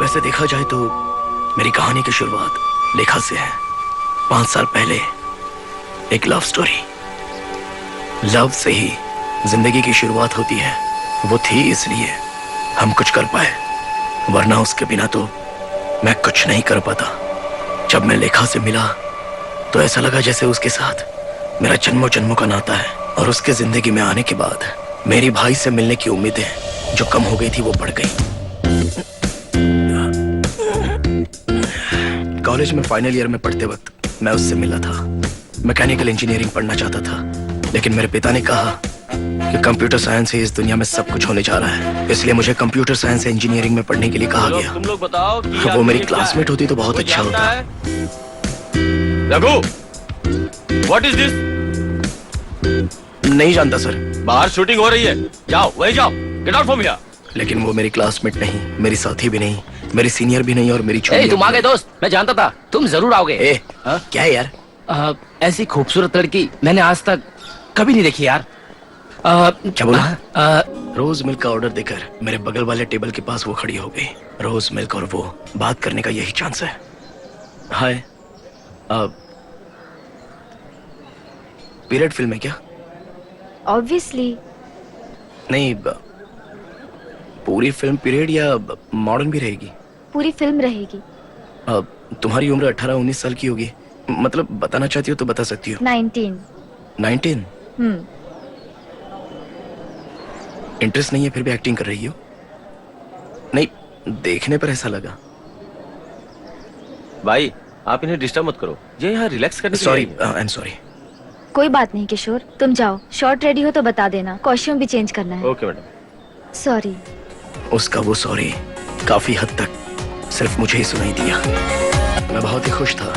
वैसे देखा जाए तो मेरी कहानी की शुरुआत लेखा से है। 5 साल पहले एक लव स्टोरी। लव से ही जिंदगी की शुरुआत होती है। वो थी इसलिए हम कुछ कर पाए, वरना उसके बिना तो मैं कुछ नहीं कर पाता। जब मैं लेखा से मिला तो ऐसा लगा जैसे उसके साथ मेरा जन्मों जन्मों का नाता है। और उसके जिंदगी में आने के बाद मेरी भाई से मिलने की उम्मीदें जो कम हो गई थी वो बढ़ गई। कॉलेज में फाइनल ईयर में पढ़ते वक्त मैं उससे मिला था। मैकेनिकल इंजीनियरिंग पढ़ना चाहता था, लेकिन मेरे पिता ने कहा कि कंप्यूटर साइंस से इस दुनिया में सब कुछ होने जा रहा है, इसलिए मुझे कंप्यूटर साइंस इंजीनियरिंग में पढ़ने के लिए कहा गया। तुम लोग बताओ कि वो मेरी क्लासमेट होती तो बहुत अच्छा होता। Raghu, what is this? नहीं जानता सर। बाहर शूटिंग हो रही है, जाओ वहीं जाओ। Get out from here. लेकिन वो मेरी क्लासमेट नहीं, मेरी साथी भी नहीं, मेरी सीनियर भी नहीं और मेरी ए, तुम आ गए दोस्त। मैं जानता था तुम जरूर आओगे। क्या है यार? ऐसी खूबसूरत लड़की मैंने आज तक कभी नहीं देखी यार। क्या बोला? रोज मिल्क का ऑर्डर देकर मेरे बगल वाले टेबल के पास वो खड़ी हो गई। रोज मिल्क और वो बात करने का यही चांस है। हाय, पीरियड फिल्म है क्या? ऑब्वियसली। नहीं, पूरी फिल्म पीरियड या मॉडर्न भी रहेगी? पूरी फिल्म रहेगी। तुम्हारी उम्र 18-19 साल की होगी। मतलब बताना चाहती हो तो बता सकती हो। 19। इंटरेस्ट नहीं है फिर भी एक्टिंग कर रही हो? नहीं, देखने पर ऐसा लगा। भाई आप इन्हें डिस्टर्ब मत करो, ये यहाँ रिलैक्स करने के लिए सॉरी, आई है। I am sorry. कोई बात नहीं किशोर, तुम जाओ। शॉर्ट रेडी हो तो बता देना, कॉस्ट्यूम भी चेंज करना है। Okay madam. सॉरी। उसका वो सॉरी काफी हद तक सिर्फ मुझे ही सुनाई दिया। मैं बहुत ही खुश था।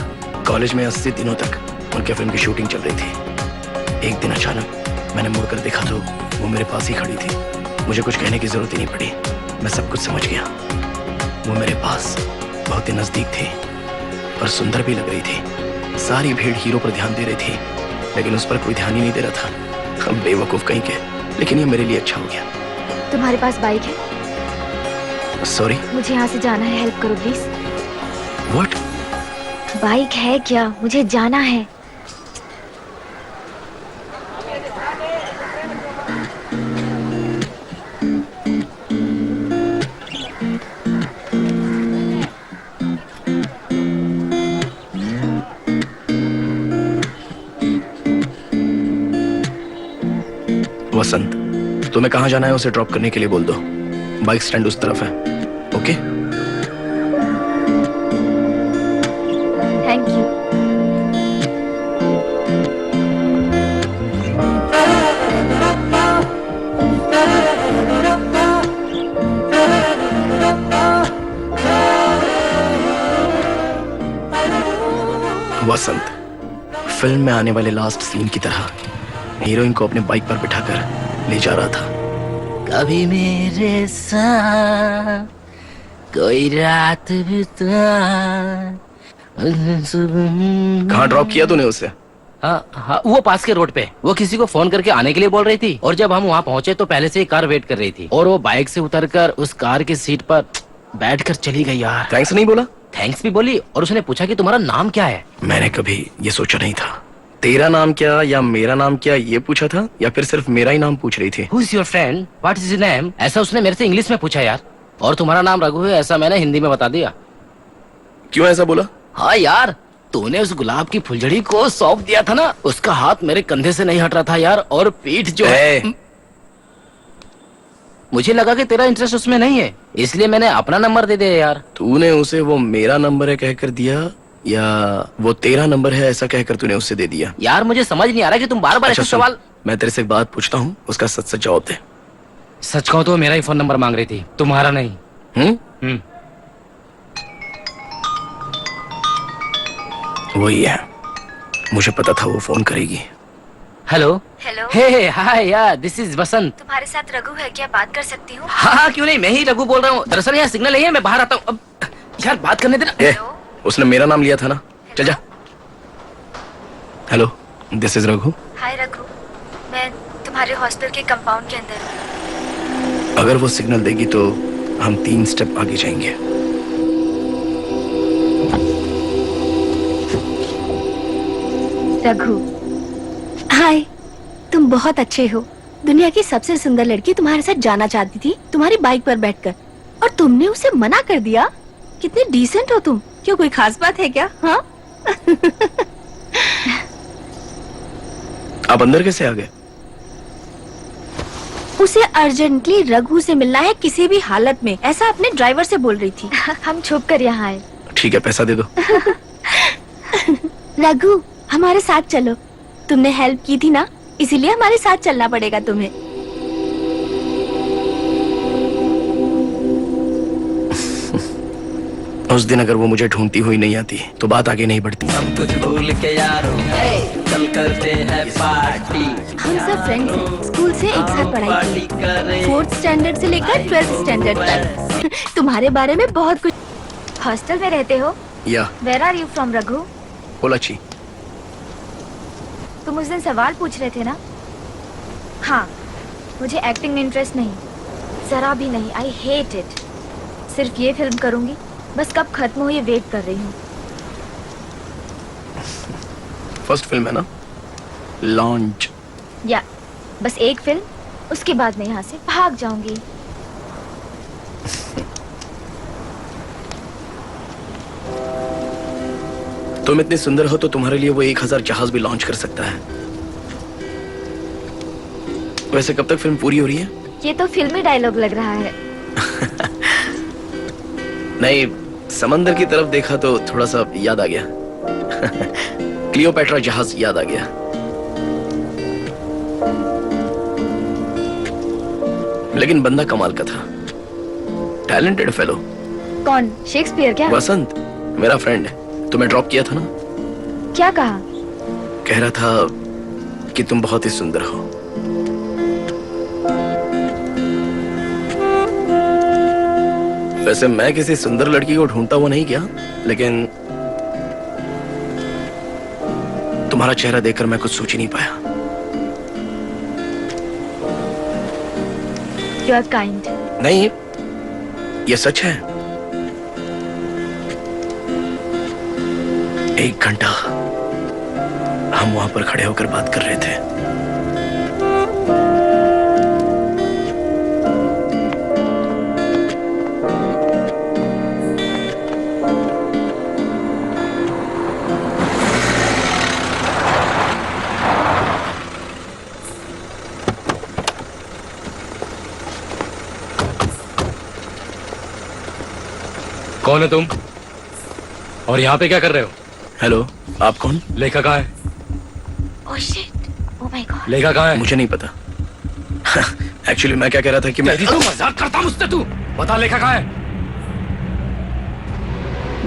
कॉलेज में 80 दिनों तक उनके फिल्म की शूटिंग चल रही थी। एक दिन अचानक मैंने मुड़कर देखा तो वो मेरे पास ही खड़ी थी। मुझे कुछ कहने की जरूरत ही नहीं पड़ी, मैं सब कुछ समझ गया। वो मेरे पास बहुत ही नजदीक थी और सुंदर भी लग रही थी। सारी भीड़ हीरो पर ध्यान दे रही थी, लेकिन उस पर कोई ध्यान ही नहीं दे रहा था। हम बेवकूफ कहीं के, लेकिन ये मेरे लिए अच्छा हो गया। तुम्हारे पास बाइक है? सॉरी, मुझे यहाँ से जाना है, हेल्प करो प्लीज। व्हाट? बाइक है क्या? मुझे जाना है। वसंत, तुम्हें कहाँ जाना है उसे ड्रॉप करने के लिए बोल दो। बाइक स्टैंड उस तरफ है। Okay? Thank you. Vasant, film में आने वाले लास्ट सीन की तरह हीरोइन को अपने बाइक पर बिठाकर ले जा रहा था। कभी मेरे साथ कोई रात बिता। कहाँ ड्रॉप किया तूने उसे? हाँ, वो पास के रोड पे। वो किसी को फोन करके आने के लिए बोल रही थी, और जब हम वहाँ पहुँचे तो पहले से ही कार वेट कर रही थी, और वो बाइक से उतरकर उस कार की सीट पर बैठकर चली गई यार। थैंक्स नहीं बोला? थैंक्स भी बोली, और उसने पूछा कि तुम्हारा नाम क्या है। मैंने कभी ये सोचा नहीं था। तेरा नाम क्या या मेरा नाम क्या ये पूछा था, या फिर सिर्फ मेरा ही नाम पूछ रही थी? Who is your friend? What is your name? ऐसा उसने मेरे से इंग्लिश में पूछा यार। और तुम्हारा नाम रघु है ऐसा मैंने हिंदी में बता दिया। क्यों ऐसा बोला? हाँ यार, तूने उस गुलाब की फुलझड़ी को सौंप दिया था ना, उसका हाथ मेरे कंधे से नहीं हट रहा था यार, और पीठ जो है। मुझे लगा कि तेरा इंटरेस्ट उसमें नहीं है, इसलिए मैंने अपना नंबर दे दिया यार। तूने उसे वो मेरा नंबर है कहकर दिया या वो तेरा नंबर है ऐसा कहकर तूने उससे दे दिया? यार मुझे समझ नहीं आ रहा कि तुम बार बार ऐसे सवाल। मैं तेरे से एक बात पूछता हूँ, उसका सच सच जवाब दे। सच कहूँ तो मेरा ही फोन नंबर मांग रही थी, तुम्हारा नहीं। वही है, मुझे पता था वो फोन करेगी। हेलो। हेलो। हे हाय यार, दिस इज वसंत। तुम्हारे साथ रघु है क्या? बात कर सकती हूँ? हाँ क्यों नहीं, मैं ही रघु बोल रहा हूँ। दरअसल यहाँ सिग्नल नहीं है, मैं बाहर आता हूँ। अब यार बात करने देना। उसने मेरा नाम लिया था ना, चल जा। Hello, this is Raghu. Hi Raghu, मैं तुम्हारे हॉस्टल के कंपाउंड के अंदर हूँ। अगर वो सिग्नल देगी तो हम 3 स्टेप आगे जाएंगे। रघु। हाय, तुम बहुत अच्छे हो। दुनिया की सबसे सुंदर लड़की तुम्हारे साथ जाना चाहती थी, तुम्हारी बाइक पर बैठकर, और तुमने उसे मना कर दिया। कितने डिसेंट हो तुम। क्यों, कोई खास बात है क्या? हाँ? आप अंदर कैसे आ गए? उसे अर्जेंटली रघु से मिलना है किसी भी हालत में, ऐसा अपने ड्राइवर से बोल रही थी। हम छुप कर यहाँ आए। ठीक है, पैसा दे दो। रघु, हमारे साथ चलो। तुमने हेल्प की थी ना, इसीलिए हमारे साथ चलना पड़ेगा तुम्हें। उस दिन अगर वो मुझे ढूंढती हुई नहीं आती तो बात आगे नहीं बढ़ती। हम कुछ भूल के यारों कल करते हैं पार्टी। हम सब फ्रेंड्स हैं, स्कूल से एक साथ पढ़ाई की, 4th स्टैंडर्ड से लेकर 12th स्टैंडर्ड तक। तुम्हारे बारे में बहुत कुछ। हॉस्टल में रहते हो? या where are you from Raghu? Pollachi. तुम उस दिन सवाल पूछ रहे थे ना? हाँ, मुझे एक्टिंग में इंटरेस्ट नहीं, जरा भी नहीं। I hate it. सिर्फ ये फिल्म करूंगी, बस कब खत्म हो ये वेट कर रही हूँ। फर्स्ट फिल्म है ना, लॉन्च। या बस एक फिल्म, उसके बाद मैं यहाँ से भाग जाऊंगी। तुम इतनी सुंदर हो तो तुम्हारे लिए वो 1000 जहाज भी लॉन्च कर सकता है। वैसे कब तक फिल्म पूरी हो रही है? ये तो फिल्मी डायलॉग लग रहा है। नहीं, समंदर की तरफ देखा तो थोड़ा सा याद आ गया। क्लियोपेट्रा जहाज याद आ गया। लेकिन बंदा कमाल का था, टैलेंटेड फेलो। कौन, शेक्सपियर क्या? वसंत, मेरा फ्रेंड है। तुम्हें ड्रॉप किया था ना? क्या कहा? कह रहा था कि तुम बहुत ही सुंदर हो। वैसे मैं किसी सुंदर लड़की को ढूंढता हुआ नहीं गया, लेकिन तुम्हारा चेहरा देखकर मैं कुछ सोच ही नहीं पाया। You are kind. नहीं, ये सच है। 1 घंटा हम वहां पर खड़े होकर बात कर रहे थे। कौन है तुम और यहाँ पे क्या कर रहे हो? हेलो, आप कौन? लेखा कहाँ है? Oh shit, oh my God. लेखा कहाँ है? मुझे नहीं पता। एक्चुअली मैं क्या कह रहा था कि मैं तेरी तो मजाक करता मुझसे तू। बता लेखा कहाँ है?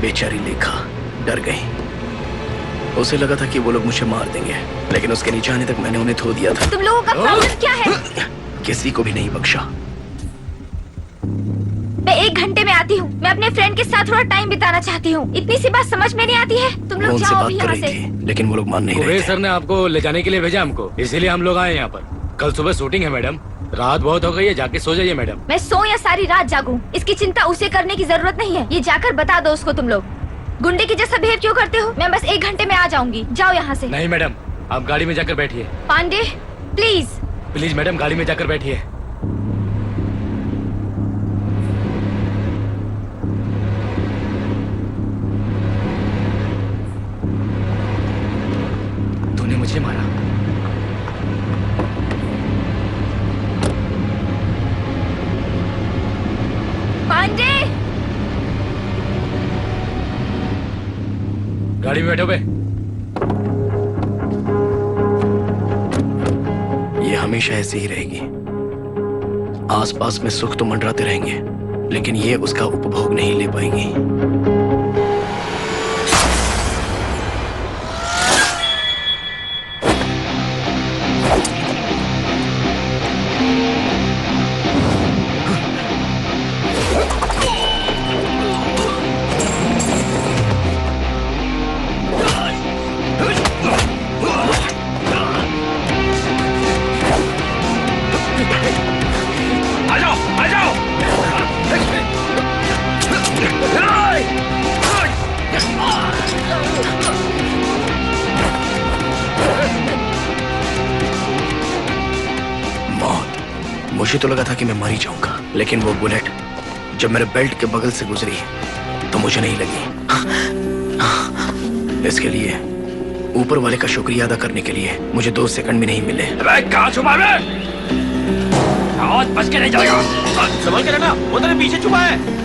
बेचारी लेखा डर गई। उसे लगा था कि वो लोग मुझे मार देंगे, लेकिन उसके नीचे आने तक मैंने उन्हें धो दिया था। तुम लोगों का प्रॉब्लम क्या है? किसी को भी नहीं बख्शा। मैं 1 घंटे में आती हूँ। मैं अपने फ्रेंड के साथ थोड़ा टाइम बिताना चाहती हूँ। इतनी सी बात समझ में नहीं आती है? तुम वो लोग उनसे जाओ बात अभी कर यहाँ रही से। थी, लेकिन वो लोग मान नहीं रहे कुबेर थे। सर ने आपको ले जाने के लिए भेजा हमको, इसीलिए हम लोग आए यहाँ पर। कल सुबह शूटिंग है मैडम, रात बहुत हो गई है, जाके सो जाइए मैडम। मैं सो या सारी रात जागूं, इसकी चिंता उसे करने की जरूरत नहीं है। ये जाकर बता दो उसको। तुम लोग गुंडे की जैसा बिहेव क्यों करते हो? मैं बस 1 घंटे में आ जाऊंगी। जाओ यहाँ से। नहीं मैडम, आप गाड़ी में जाकर बैठिए। पांडे प्लीज। प्लीज मैडम, गाड़ी में जाकर बैठिए। तूने मुझे मारा। पांडे, गाड़ी में बैठो बे। ये हमेशा ऐसे ही रहेगी। आसपास में सुख तो मंडराते रहेंगे, लेकिन ये उसका उपभोग नहीं ले पाएंगी। आ जाओ, आ जाओ। मुझे तो लगा था कि मैं मर ही जाऊंगा, लेकिन वो बुलेट जब मेरे बेल्ट के बगल से गुजरी तो मुझे नहीं लगी। इसके लिए ऊपर वाले का शुक्रिया अदा करने के लिए मुझे 2 सेकंड भी नहीं मिले। कहाँ छुपा है? आवाज बच के नहीं जाएगा। संभल के रहना, वो तेरे पीछे छुपा है।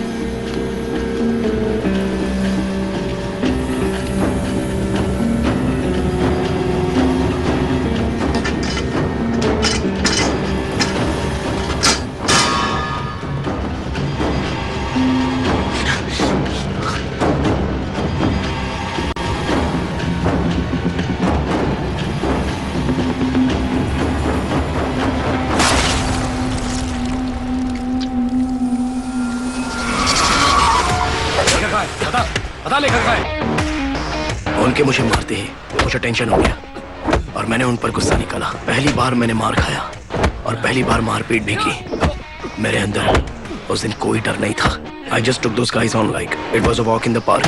बता लेकर का है। उनके मुझे मारते ही मुझे टेंशन हो गया और मैंने उन पर गुस्सा निकाला। पहली बार मैंने मार खाया और पहली बार मारपीट भी की। मेरे अंदर उस दिन कोई डर नहीं था। I just took those guys on like it was a walk in the park.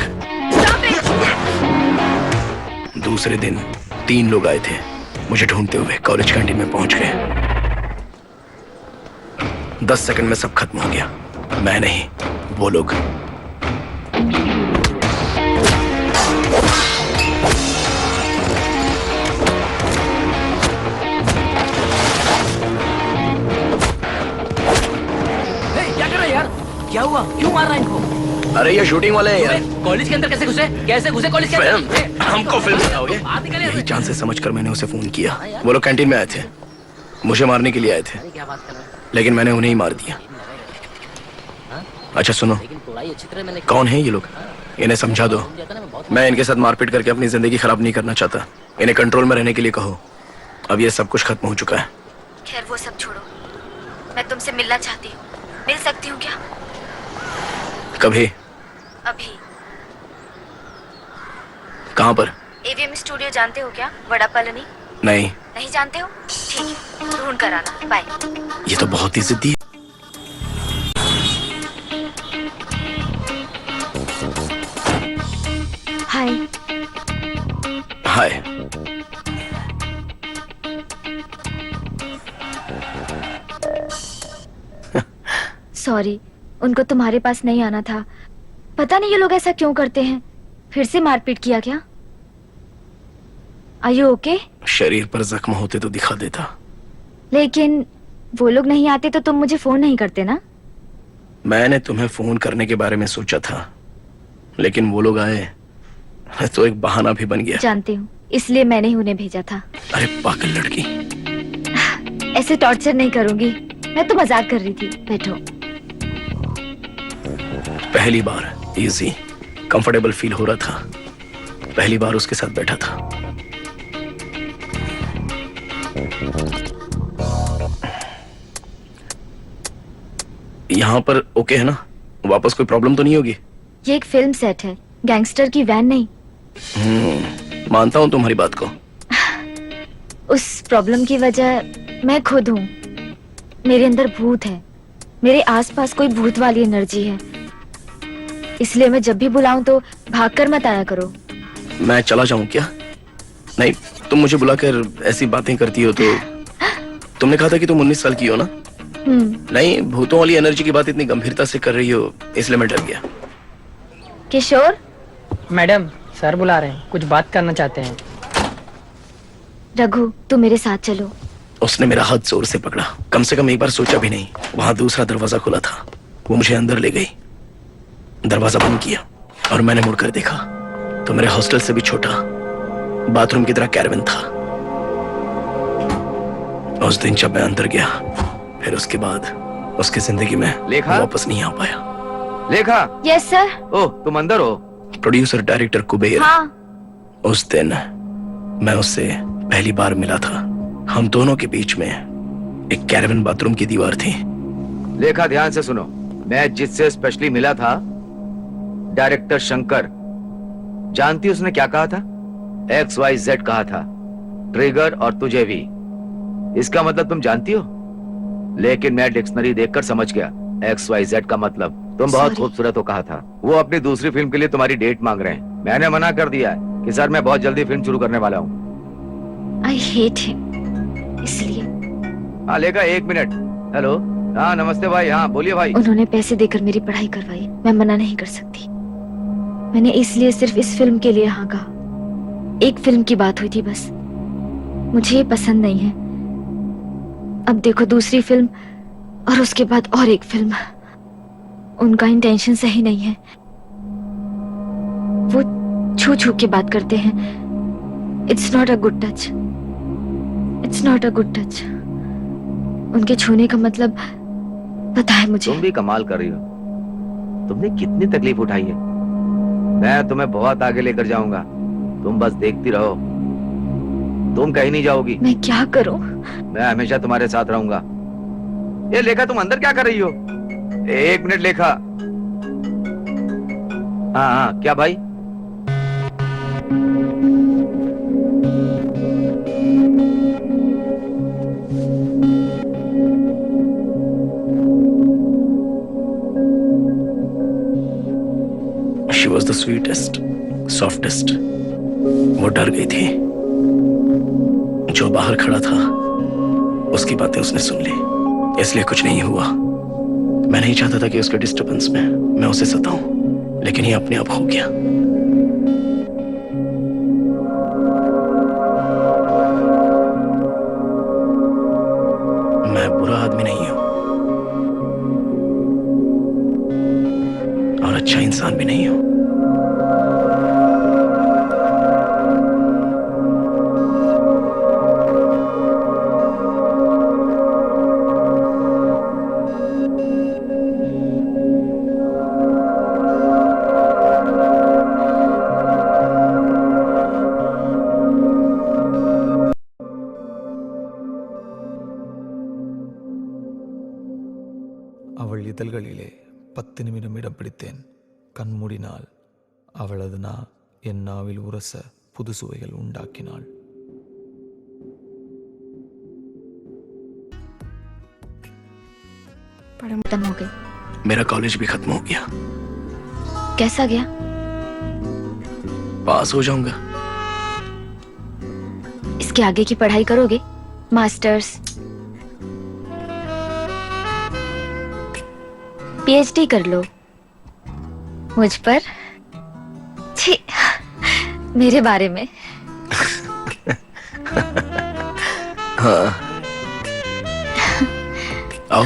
दूसरे दिन 3 लोग आए थे मुझे ढूंढते हुए, कॉलेज कैंटीन में पहुंच गए। 10 सेकंड में सब खत्म हो गया। मैं नहीं, वो लोग। क्या हुआ? क्यों मार रहा है इनको? अरे ये शूटिंग वाले हैं यार। कॉलेज के अंदर कैसे घुसे? कैसे घुसे कॉलेज के अंदर? हमको फिल्म बताओगे? यही चांस से समझकर मैंने उसे फोन किया। वो लोग कैंटीन में आए थे, मुझे मारने के लिए आए थे, लेकिन मैंने उन्हें ही मार दिया। अच्छा सुनो, कौन है ये लोग? इन्हें समझा दो। मैं इनके साथ मारपीट करके अपनी जिंदगी खराब नहीं करना चाहता। इन्हें कंट्रोल में रहने के लिए कहो। अब ये सब कुछ खत्म हो चुका है। खैर वो सब छोड़ो, मैं तुमसे मिलना चाहती हूँ। मिल सकती हूँ क्या? कभी? अभी। कहाँ पर? एवीएम स्टूडियो जानते हो क्या? वड़ा कॉलोनी। नहीं। नहीं जानते हो? ठीक है, ढूंढ कर आना। बाय। ये तो बहुत ही जिद्दी है। हाय। हाय। सॉरी, उनको तुम्हारे पास नहीं आना था। पता नहीं ये लोग ऐसा क्यों करते हैं। फिर से मारपीट किया क्या? Are you okay? शरीर पर जख्म होते तो दिखा देता। लेकिन वो लोग नहीं आते तो तुम मुझे फोन नहीं करते ना? मैंने तुम्हें फोन करने के बारे में सोचा था, लेकिन वो लोग आए तो एक बहाना भी बन गया। जानती हूँ, इसलिए मैंने ही उन्हें भेजा था। अरे पागल लड़की। ऐसे टॉर्चर नहीं करूंगी, मैं तो मजाक कर रही थी। बैठो। पहली बार इजी कंफर्टेबल फील हो रहा था। पहली बार उसके साथ बैठा था। यहाँ पर ओके है ना? वापस कोई प्रॉब्लम तो नहीं होगी? ये एक फिल्म सेट है, गैंगस्टर की वैन नहीं। मानता हूँ तुम्हारी बात को। उस प्रॉब्लम की वजह मैं खुद हूँ। मेरे अंदर भूत है, मेरे आसपास कोई भूत वाली एनर्जी है। इसलिए मैं जब भी बुलाऊं तो भागकर मत आया करो। मैं चला जाऊं क्या? नहीं, तुम मुझे बुलाकर ऐसी बातें करती हो तो। तुमने कहा था कि तुम 19 साल की हो ना? नहीं, भूतों वाली एनर्जी की बात इतनी गंभीरता से कर रही हो, इसलिए मैं डर गया। किशोर। मैडम, सर बुला रहे हैं, कुछ बात करना चाहते हैं। रघु, तुम मेरे साथ चलो। उसने मेरा हाथ जोर से पकड़ा। कम से कम एक बार सोचा भी नहीं। वहां दूसरा दरवाजा खुला था। वो मुझे अंदर ले गई। दरवाजा बंद किया और मैंने मुड़कर देखा तो मेरे हॉस्टल से भी छोटा बाथरूम की तरह कैरवन था। उस दिन जब मैं अंदर गया, फिर उसके बाद उसकी जिंदगी में वापस नहीं आ पाया। लेखा। Yes sir. ओह, तुम अंदर हो? Producer director Kuber. हाँ। उस दिन मैं उससे पहली बार मिला था। हम दोनों के बीच में एक कैरवन बाथरूम की दीवार थी। लेखा, ध्यान से सुनो। मैं जिससे स्पेशली मिला था, डायरेक्टर शंकर। जानती उसने क्या कहा था? XYZ कहा था। ट्रिगर और तुझे भी। इसका मतलब तुम जानती हो? लेकिन मैं डिक्शनरी देखकर समझ गया। XYZ का मतलब तुम बहुत खूबसूरत हो कहा था। वो अपनी दूसरी फिल्म के लिए तुम्हारी डेट मांग रहे हैं। मैंने मना कर दिया है कि सर मैं बहुत जल्दी फिल्म शुरू करने वाला हूँ। I hate him, इसलिए। हाँ लेखा, 1 मिनट। हेलो, हाँ नमस्ते भाई, हाँ बोलिए भाई। उन्होंने पैसे देकर मेरी पढ़ाई करवाई, मैं मना नहीं कर सकती। मैंने इसलिए सिर्फ इस फिल्म के लिए हाँ कहा। एक फिल्म की बात हुई थी बस, मुझे ये पसंद नहीं है। अब देखो दूसरी फिल्म और उसके बाद और एक फिल्म। उनका इंटेंशन सही नहीं है, वो छू छू के बात करते हैं। It's not a good touch, it's not a good touch. उनके छूने का मतलब पता है मुझे। तुम भी कमाल कर रही हो, तुमने कितनी तकलीफ उठाई है। मैं तुम्हें बहुत आगे लेकर जाऊंगा, तुम बस देखती रहो, तुम कहीं नहीं जाओगी। मैं क्या करूं? मैं हमेशा तुम्हारे साथ रहूंगा। ये लेखा, तुम अंदर क्या कर रही हो? एक मिनट लेखा। हाँ हाँ, क्या भाई? She was the sweetest, softest. वो डर गई थी। जो बाहर खड़ा था उसकी बातें उसने सुन ली, इसलिए कुछ नहीं हुआ। मैं नहीं चाहता था कि उसके डिस्टर्बेंस में मैं उसे सताऊं, लेकिन ये अपने आप हो गया। मैं बुरा आदमी नहीं हूं और अच्छा इंसान भी नहीं हूं। அவள் இதழ்களிலே 10 நிமிடம் இடம் பிடித்தேன். கண் மூடினாள். அவளது நா என் நாவில் உரச புது சுவைகள் உண்டாக்கினாள். खत्म हो गई। मेरा कॉलेज भी खत्म हो गया। कैसा गया? पास हो जाऊंगा। इसके आगे की पढ़ाई करोगे? मास्टर्स, पीएचडी कर लो। मुझ पर? छी, मेरे बारे में। हाँ, आओ।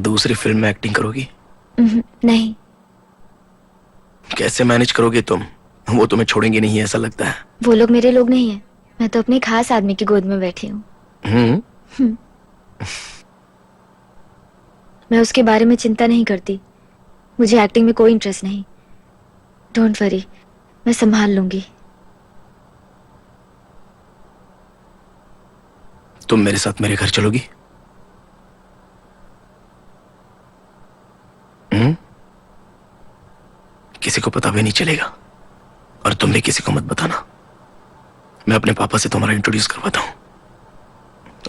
दूसरी फिल्म में एक्टिंग करोगी? नहीं। कैसे मैनेज करोगे तुम? वो तुम्हें छोड़ेंगे नहीं, ऐसा लगता है। वो लोग मेरे लोग नहीं है, मैं तो अपने खास आदमी की गोद में बैठी हूँ। मैं उसके बारे में चिंता नहीं करती। मुझे एक्टिंग में कोई इंटरेस्ट नहीं। डोंट वरी, मैं संभाल लूंगी। तुम मेरे साथ मेरे घर चलोगी? किसी को पता भी नहीं चलेगा और तुम भी किसी को मत बताना। मैं अपने पापा से तुम्हारा इंट्रोड्यूस करवाता हूं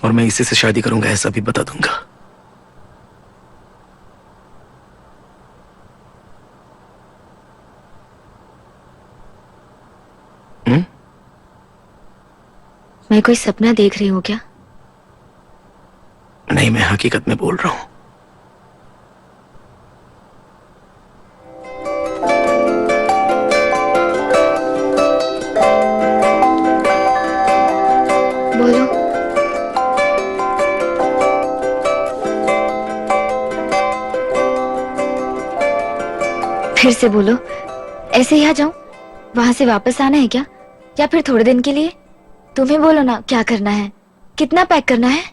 और मैं इसी से शादी करूंगा ऐसा भी बता दूंगा। मैं कोई सपना देख रही हूँ क्या? नहीं, मैं हकीकत में बोल रहा हूं। बोलो। फिर से बोलो। ऐसे ही आ जाऊं? वहां से वापस आना है क्या, या फिर थोड़े दिन के लिए? तुम्हें बोलो ना, क्या करना है, कितना पैक करना है?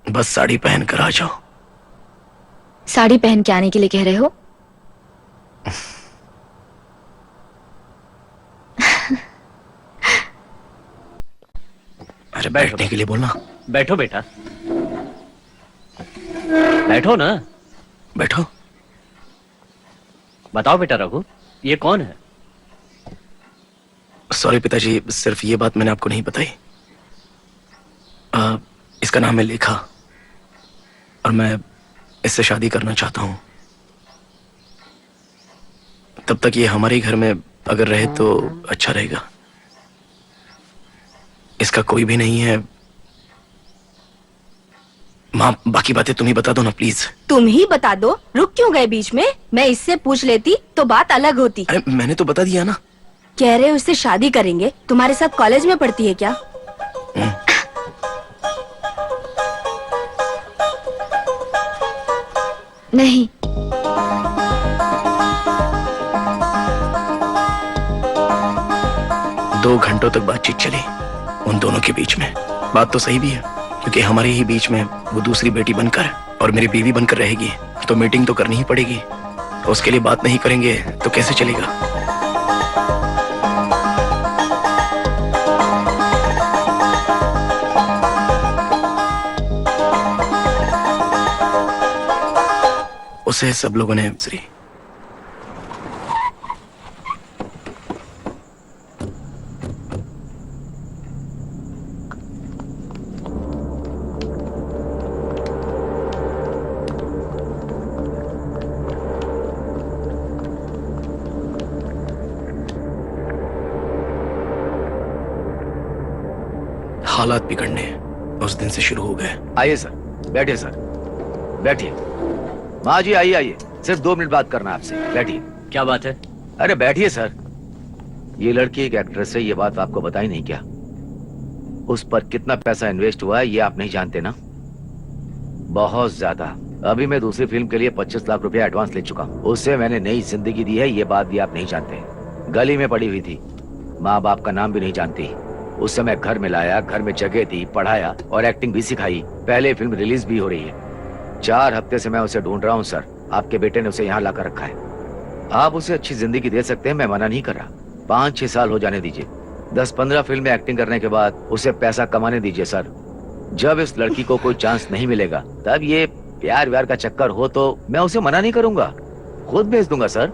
बस साड़ी पहन कर आ जाओ। साड़ी पहन के आने के लिए कह रहे हो? अरे बैठने के लिए बोलना। बैठो बेटा, बैठो ना। बैठो। बताओ बेटा रघु, ये कौन है? सॉरी पिताजी, सिर्फ ये बात मैंने आपको नहीं बताई। इसका नाम है लेखा और मैं इससे शादी करना चाहता हूँ। तब तक ये हमारे ही घर में अगर रहे तो अच्छा रहेगा। इसका कोई भी नहीं है। माँ, बाकी बातें तुम ही बता दो ना प्लीज। तुम ही बता दो। रुक क्यों गए बीच में? मैं इससे पूछ लेती तो बात अलग होती। अरे मैंने तो बता दिया ना। कह रहे उससे शादी करेंगे। तुम्हारे साथ कॉलेज में पढ़ती है क्या? नहीं। 2 घंटों तक बातचीत चली उन दोनों के बीच में। बात तो सही भी है, क्योंकि हमारे ही बीच में वो दूसरी बेटी बनकर और मेरी बीवी बनकर रहेगी, तो मीटिंग तो करनी ही पड़ेगी। उसके लिए बात नहीं करेंगे तो कैसे चलेगा? उसे सब लोगों ने श्री हालात बिगड़ने उस दिन से शुरू हो गए। आइए सर, बैठिए सर, बैठिए। माँ जी आइए आइए, सिर्फ 2 मिनट बात करना है आपसे। बैठिए। क्या बात है? अरे बैठिए सर। ये लड़की एक एक्ट्रेस है, ये बात आपको बताई नहीं क्या? उस पर कितना पैसा इन्वेस्ट हुआ है ये आप नहीं जानते ना? बहुत ज्यादा। अभी मैं दूसरी फिल्म के लिए 25 लाख रुपया एडवांस ले चुका हूँ। उससे मैंने नई जिंदगी दी है, ये बात भी आप नहीं जानते। गली में पड़ी हुई थी, माँ बाप का नाम भी नहीं जानती। उससे मैं घर में लाया, घर में जगह दी, पढ़ाया और एक्टिंग भी सिखाई। पहले फिल्म रिलीज भी हो रही है। 4 हफ्ते से मैं उसे ढूंढ रहा हूँ सर। आपके बेटे ने उसे यहाँ लाकर रखा है। आप उसे अच्छी जिंदगी दे सकते हैं, मैं मना नहीं कर रहा। 5-6 साल हो जाने दीजिए। 10-15 फिल्म में एक्टिंग करने के बाद उसे पैसा कमाने दीजिए सर। जब इस लड़की को कोई चांस नहीं मिलेगा, तब ये प्यार व्यार का चक्कर हो तो मैं उसे मना नहीं करूंगा, खुद भेज दूंगा सर।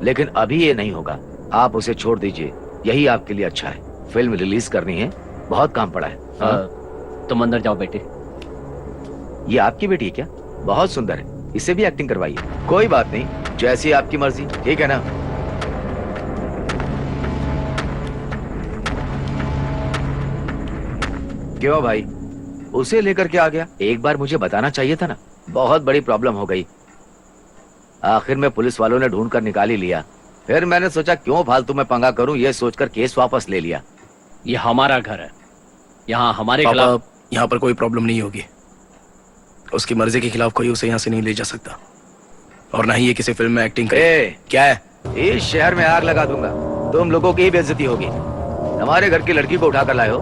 लेकिन अभी ये नहीं होगा। आप उसे छोड़ दीजिए, यही आपके लिए अच्छा है। फिल्म रिलीज करनी है, बहुत काम पड़ा है। तुम अंदर जाओ बेटे। ये आपकी बेटी है क्या? बहुत सुंदर है, इससे भी एक्टिंग करवाइए। कोई बात नहीं, जैसी आपकी मर्जी, ठीक है ना? क्यों भाई, उसे लेकर के आ गया? एक बार मुझे बताना चाहिए था ना। बहुत बड़ी प्रॉब्लम हो गई। आखिर में पुलिस वालों ने ढूंढ कर निकाल ही लिया। फिर मैंने सोचा क्यों फालतू में पंगा करूं, ये सोचकर केस वापस ले लिया। ये हमारा घर है, यहाँ हमारे पापा, खिलाफ। यहाँ पर कोई प्रॉब्लम नहीं होगी। उसकी मर्जी के खिलाफ कोई उसे यहाँ से नहीं ले जा सकता, और ना ही ये किसी फिल्म में एक्टिंग करे। क्या है? इस शहर में आग लगा दूंगा, तुम लोगों की ही बेइज्जती होगी। हमारे घर की लड़की को उठा कर लाए हो।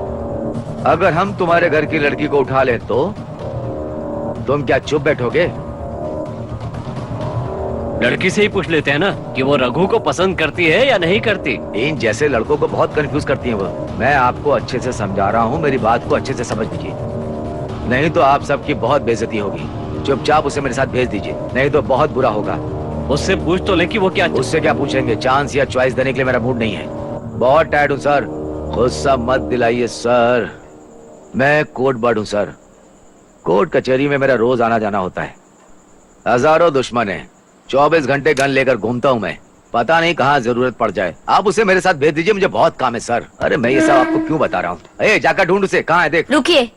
अगर हम तुम्हारे घर की लड़की को उठा ले तो तुम क्या चुप बैठोगे? लड़की से ही पूछ लेते हैं ना कि वो रघु को पसंद करती है या नहीं करती। इन जैसे लड़कों को बहुत कंफ्यूज करती हैं वो। मैं आपको अच्छे से समझा रहा हूँ, मेरी बात को अच्छे से समझ लीजिए, नहीं तो आप सबकी बहुत बेइज्जती होगी। चुपचाप उसे मेरे साथ भेज दीजिए, नहीं तो बहुत बुरा होगा। उससे पूछ तो ले कि वो क्या। उससे क्या पूछेंगे? चांस या चॉइस देने के लिए मेरा मूड नहीं है। बहुत टायर्ड हूँ सर। गुस्सा मत दिलाइए सर। मैं कोर्ट बर्ड हूँ सर। कोर्ट कचहरी में मेरा रोज आना जाना होता है। हजारों दुश्मन है, 24 घंटे गन लेकर घूमता हूँ मैं। पता नहीं कहाँ जरूरत पड़ जाए। आप उसे मेरे साथ भेज दीजिए, मुझे बहुत काम है सर। अरे मैं ये सब आपको क्यों बता रहा हूँ? जाकर ढूंढ उसे, कहाँ है देख। रुकिए।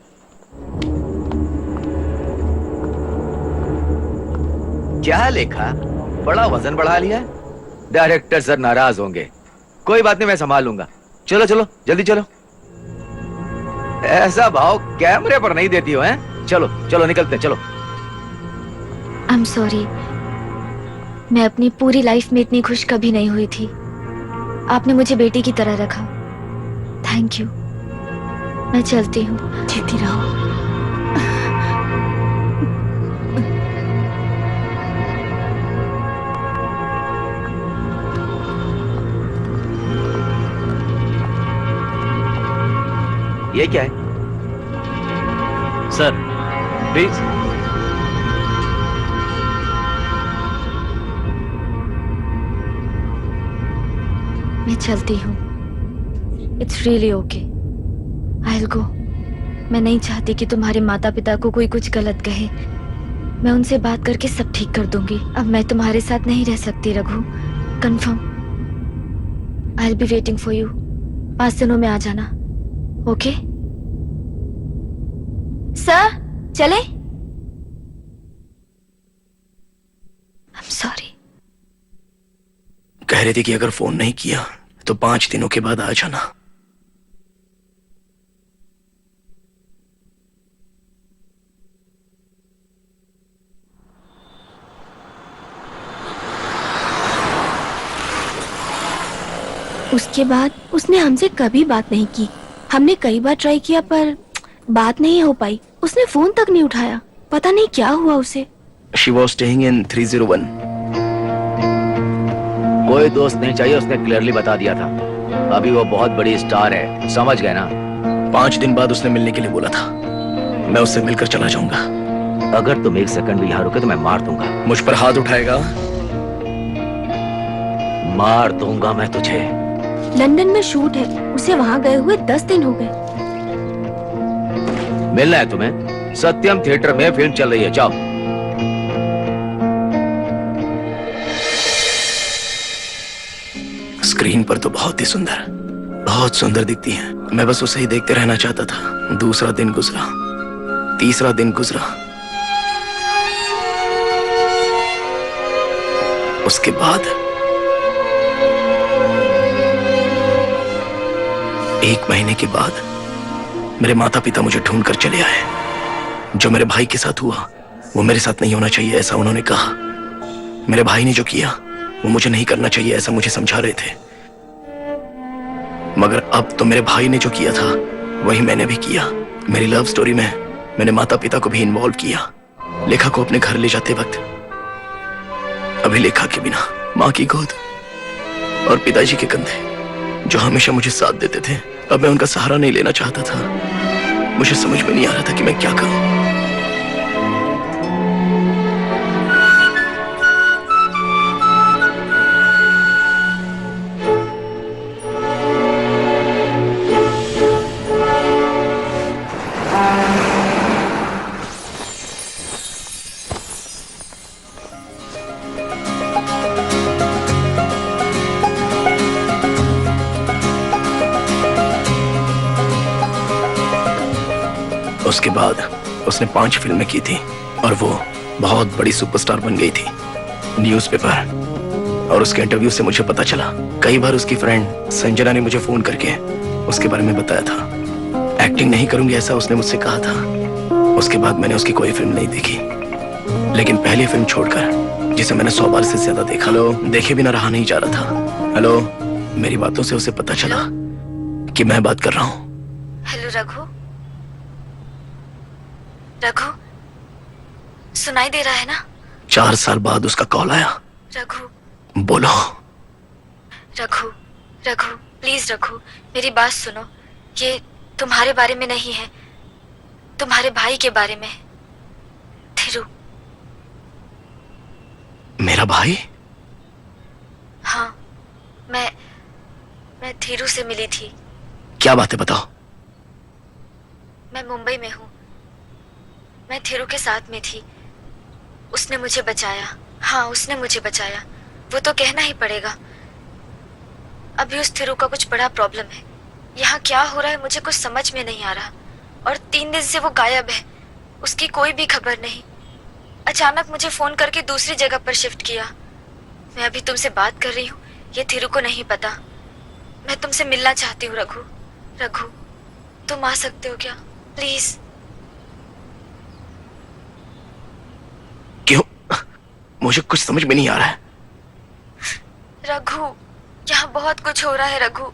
क्या लेखा, बड़ा वजन बढ़ा लिया है? डायरेक्टर सर नाराज होंगे। कोई बात नहीं, मैं संभाल लूंगा। चलो चलो जल्दी चलो। ऐसा भाव कैमरे पर नहीं देती हो, हैं? चलो चलो निकलते हैं, चलो। आई एम सॉरी, मैं अपनी पूरी लाइफ में इतनी खुश कभी नहीं हुई थी। आपने मुझे बेटी की तरह रखा। Thank you. मैं चलती हूँ। जीती रहो। ये क्या है सर? प्लीज। मैं चलती हूँ। It's really okay, I will go. मैं नहीं चाहती कि तुम्हारे माता पिता को कोई कुछ गलत कहे। मैं उनसे बात करके सब ठीक कर दूंगी। अब मैं तुम्हारे साथ नहीं रह सकती Raghu, confirm. I will be waiting for you. 5 दिनों में आ जाना, ओके? सर चले? I am sorry. कह रही थी कि अगर फोन नहीं किया तो 5 दिनों के बाद आ जाना। उसके बाद उसने हमसे कभी बात नहीं की। हमने कई बार ट्राई किया पर बात नहीं हो पाई। उसने फोन तक नहीं उठाया, पता नहीं क्या हुआ उसे। She was staying in 301. कोई दोस्त नहीं चाहिए, उसने क्लियरली बता दिया था। अभी वो बहुत बड़ी स्टार है, समझ गए ना? 5 दिन बाद उसने मिलने के लिए बोला था। मैं उससे मिलकर चला जाऊंगा। अगर तुम 1 सेकंड भी यहाँ रुके तो मैं मार दूंगा। मुझ पर हाथ उठाएगा? मार दूंगा मैं तुझे। लंदन में शूट है, उसे वहाँ गए हुए 10 दिन हो गए। मिलना है तुम्हें? सत्यम थिएटर में फिल्म चल रही है, जाओ। स्क्रीन पर तो बहुत ही सुंदर, बहुत सुंदर दिखती है। मैं बस उसे ही देखते रहना चाहता था। दूसरा दिन गुजरा, तीसरा दिन गुजरा, उसके बाद 1 महीने के बाद मेरे माता पिता मुझे ढूंढकर चले आए। जो मेरे भाई के साथ हुआ वो मेरे साथ नहीं होना चाहिए, ऐसा उन्होंने कहा। मेरे भाई ने जो किया वो मुझे नहीं करना चाहिए, ऐसा मुझे समझा रहे थे। मगर अब तो मेरे भाई ने जो किया था वही मैंने भी किया। मेरी लव स्टोरी में मैंने माता पिता को भी इन्वॉल्व किया। लेखा को अपने घर ले जाते वक्त अभी लेखा के बिना माँ की गोद और पिताजी के कंधे जो हमेशा मुझे साथ देते थे, अब मैं उनका सहारा नहीं लेना चाहता था। मुझे समझ में नहीं आ रहा था कि मैं क्या करूं। उसके बाद उसने 5 फिल्में की थी और वो बहुत बड़ी सुपरस्टार बन गई थी। न्यूज़पेपर और उसके इंटरव्यू से मुझे पता चला। कई बार उसकी फ्रेंड संजना ने मुझे फोन करके उसके बारे में बताया था। एक्टिंग नहीं करूंगी ऐसा उसने मुझसे कहा था। उसके बाद मैंने उसकी कोई फिल्म नहीं देखी, लेकिन पहली फिल्म छोड़कर जिसे मैंने 100 बार से ज्यादा देखा, हेलो, देखे बिना रहा नहीं जा रहा था। हेलो, मेरी बातों से उसे पता चला कि मैं बात कर रहा हूँ। हेलो रघु, रघु सुनाई दे रहा है ना? 4 साल बाद उसका कॉल आया। रघु बोलो। रघु रघु प्लीज रघु, मेरी बात सुनो। ये तुम्हारे बारे में नहीं है, तुम्हारे भाई के बारे में। थिरु। मेरा भाई? हाँ, मैं थिरु से मिली थी। क्या बात है, बताओ। मैं मुंबई में हूँ। मैं थिरु के साथ में थी। उसने मुझे बचाया। हाँ, उसने मुझे बचाया, वो तो कहना ही पड़ेगा। अभी उस थिरु का कुछ बड़ा प्रॉब्लम है। यहाँ क्या हो रहा है मुझे कुछ समझ में नहीं आ रहा। और 3 दिन से वो गायब है, उसकी कोई भी खबर नहीं। अचानक मुझे फोन करके दूसरी जगह पर शिफ्ट किया। मैं अभी तुमसे बात कर रही हूँ, ये थिरु को नहीं पता। मैं तुमसे मिलना चाहती हूँ रघु। रघु, तुम आ सकते हो क्या प्लीज? क्यों? मुझे कुछ समझ में नहीं आ रहा है। रघु, यहाँ बहुत कुछ हो रहा है रघु।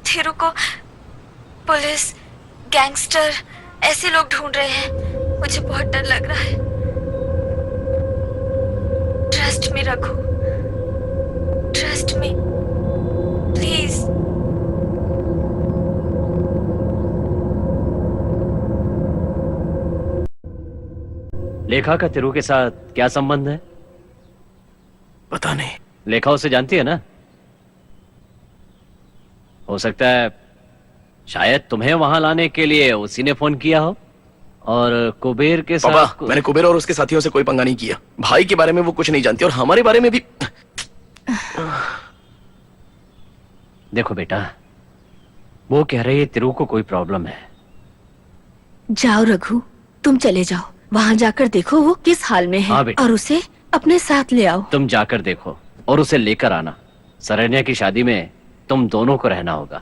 थिरु को पुलिस, गैंगस्टर ऐसे लोग ढूंढ रहे हैं। मुझे बहुत डर लग रहा है। Trust me Raghu, trust me please. लेखा का तिरु के साथ क्या संबंध है? पता नहीं। लेखा उसे जानती है ना? हो सकता है शायद तुम्हें वहां लाने के लिए उसी ने फोन किया हो। और कुबेर के पापा, साथ मैंने कुबेर और उसके साथियों से कोई पंगा नहीं किया। भाई के बारे में वो कुछ नहीं जानती और हमारे बारे में भी। देखो बेटा, वो कह रही है तिरु को कोई प्रॉब्लम है। जाओ रघु, तुम चले जाओ, वहाँ जाकर देखो वो किस हाल में है। हाँ बेटा। और उसे अपने साथ ले आओ। तुम जाकर देखो और उसे लेकर आना। शरण्या की शादी में तुम दोनों को रहना होगा।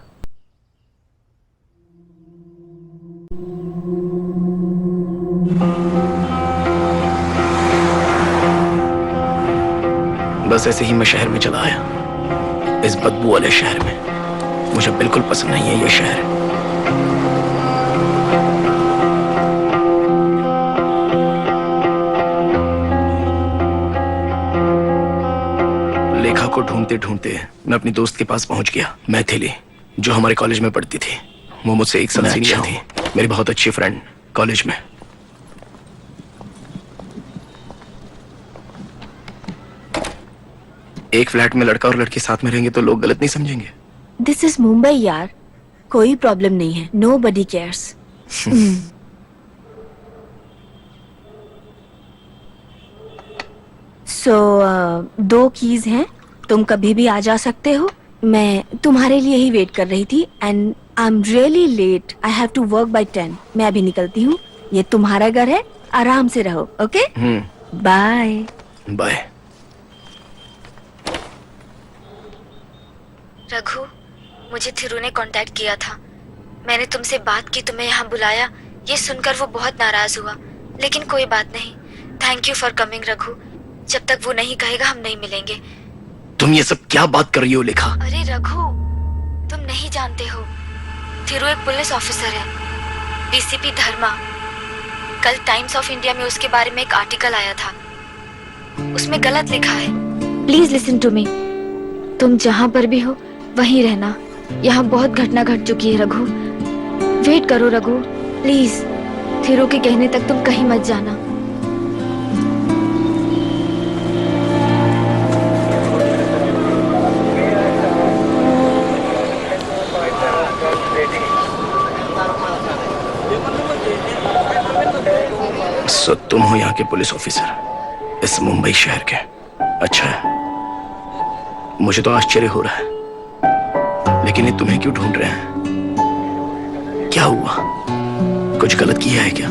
बस ऐसे ही मैं शहर में चला आया, इस बदबू वाले शहर में। मुझे बिल्कुल पसंद नहीं है ये शहर। लेखा को ढूंढते ढूंढते मैं अपनी दोस्त के पास पहुंच गया, मैथिली, जो हमारे कॉलेज में पढ़ती थी। वो मुझसे एक साल सीनियर थी, मेरी बहुत अच्छी फ्रेंड कॉलेज में। एक फ्लैट में लड़का और लड़की साथ में रहेंगे तो लोग गलत नहीं समझेंगे? दिस इज मुंबई यार, कोई प्रॉब्लम नहीं है। नो बडी केयर्स। सो 2 कीज हैं, तुम कभी भी आ जा सकते हो। मैं तुम्हारे लिए ही वेट कर रही थी and I am really late. I have to work by 10। मैं अभी निकलती हूँ। ये तुम्हारा घर है, आराम से रहो। Okay, bye. बाय। रघु, मुझे थिरू ने कांटेक्ट किया था। मैंने तुमसे बात की, तुम्हें यहाँ बुलाया। ये सुनकर वो बहुत नाराज हुआ, लेकिन कोई बात नहीं। Thank you for coming Raghu. जब तक वो नहीं कहेगा हम नहीं मिलेंगे। तुम ये सब क्या बात कर रही हो लेखा? अरे रघु, तुम नहीं जानते हो, थिरू एक पुलिस ऑफिसर है, डीसीपी धर्मा। कल टाइम्स ऑफ इंडिया में उसके बारे में एक आर्टिकल आया था, उसमें गलत लिखा है। Please listen to me. तुम जहाँ पर भी हो वहीं रहना। यहाँ बहुत घटना घट चुकी है रघु। वेट करो रघु, प्लीज। थिरू के कहने तक तुम कहीं मत जाना। सो तुम हो यहाँ के पुलिस ऑफिसर, इस मुंबई शहर के? अच्छा है, मुझे तो आश्चर्य हो रहा है, लेकिन ये तुम्हें क्यों ढूंढ रहे हैं? क्या हुआ? कुछ गलत किया है क्या?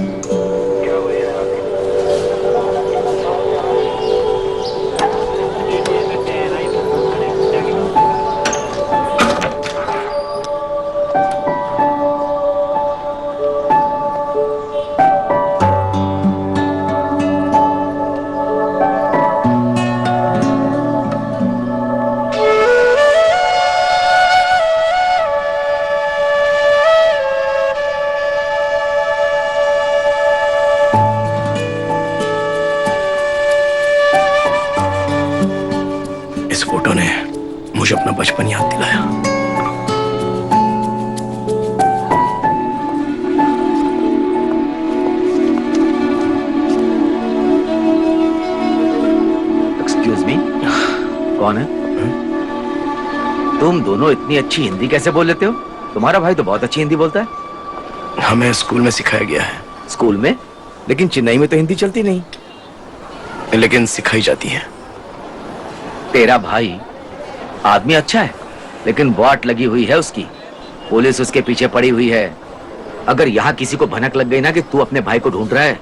इस फोटो ने मुझे अपना बचपन याद दिलाया। एक्सक्यूज मी, कौन है? तुम दोनों इतनी अच्छी हिंदी कैसे बोल लेते हो? तुम्हारा भाई तो बहुत अच्छी हिंदी बोलता है। हमें स्कूल में सिखाया गया है। स्कूल में? लेकिन चेन्नई में तो हिंदी चलती नहीं। लेकिन सिखाई जाती है। तेरा भाई आदमी अच्छा है, लेकिन वाट लगी हुई है उसकी। पुलिस उसके पीछे पड़ी हुई है। अगर यहाँ किसी को भनक लग गई ना कि तू अपने भाई को ढूंढ रहा है,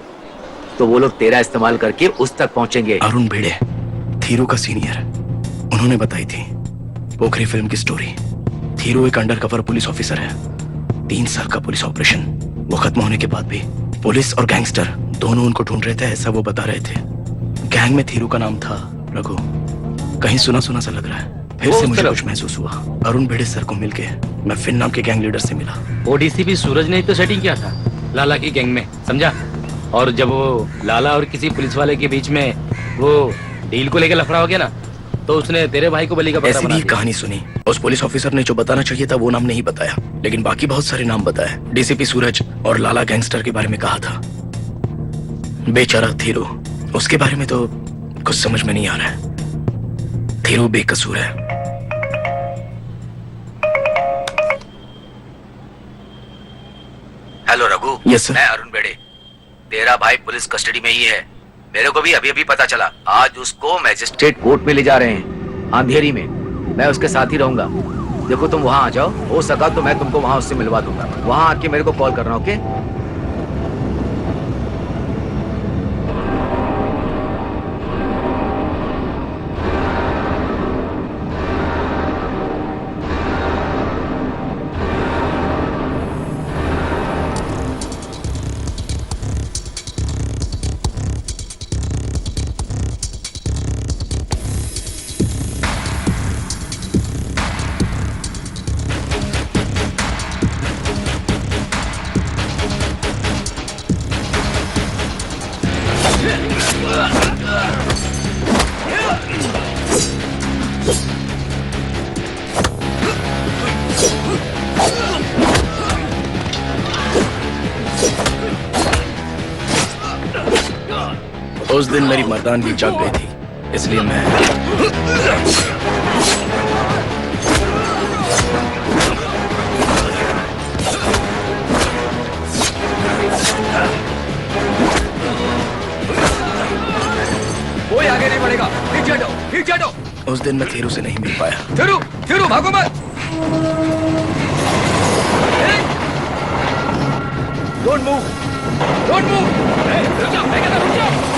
तो वो लोग तेरा इस्तेमाल करके उस तक पहुंचेंगे। अरुण भिड़े, थीरू का सीनियर, उन्होंने बताई थी पोखरी फिल्म की स्टोरी। थीरू एक अंडरकवर पुलिस ऑफिसर है। 3 साल का पुलिस ऑपरेशन, वो खत्म होने के बाद भी पुलिस और गैंगस्टर दोनों उनको ढूंढ रहे थे, ऐसा वो बता रहे थे। गैंग में थीरू का नाम था रघु। कहीं सुना सुना सा लग रहा है। फिर से मुझे कुछ महसूस हुआ। अरुण भिड़े सर को मिलके मैं फिन नाम के गैंग लीडर से मिला। वो डीसीपी सूरज ने ही तो सेटिंग किया था लाला की गैंग में, समझा? और जब वो लाला और किसी पुलिस वाले के बीच में वो डील को लेकर लफड़ा हो गया ना, तो उसने तेरे भाई को बलि का बकरा ऐसी बना भी दिया। कहानी सुनी। उस पुलिस ऑफिसर ने जो बताना चाहिए था वो नाम नहीं बताया, लेकिन बाकी बहुत सारे नाम बताए। डीसीपी सूरज और लाला गैंगस्टर के बारे में कहा था। बेचारा थीरू, उसके बारे में तो कुछ समझ में नहीं आ रहा है। थीरू बेकसूर है। Yes sir. मैं अरुण बेड़े, तेरा भाई पुलिस कस्टडी में ही है। मेरे को भी अभी अभी पता चला। आज उसको मैजिस्ट्रेट कोर्ट में ले जा रहे हैं, अंधेरी में। मैं उसके साथ ही रहूंगा। देखो तुम वहां आ जाओ, हो सका तो मैं तुमको वहां उससे मिलवा दूंगा। वहां आके मेरे को कॉल करना, ओके? उस दिन मेरी मर्दानगी जाग गई थी, इसलिए मैं कोई आगे नहीं बढ़ेगा। पीछे हटो, पीछे हटो। उस दिन मैं थीरू से नहीं मिल पाया। थिरू, थिरू भागो मत। Don't move, don't move. रुक जाओ, मैं कहता हूं, रुक जाओ।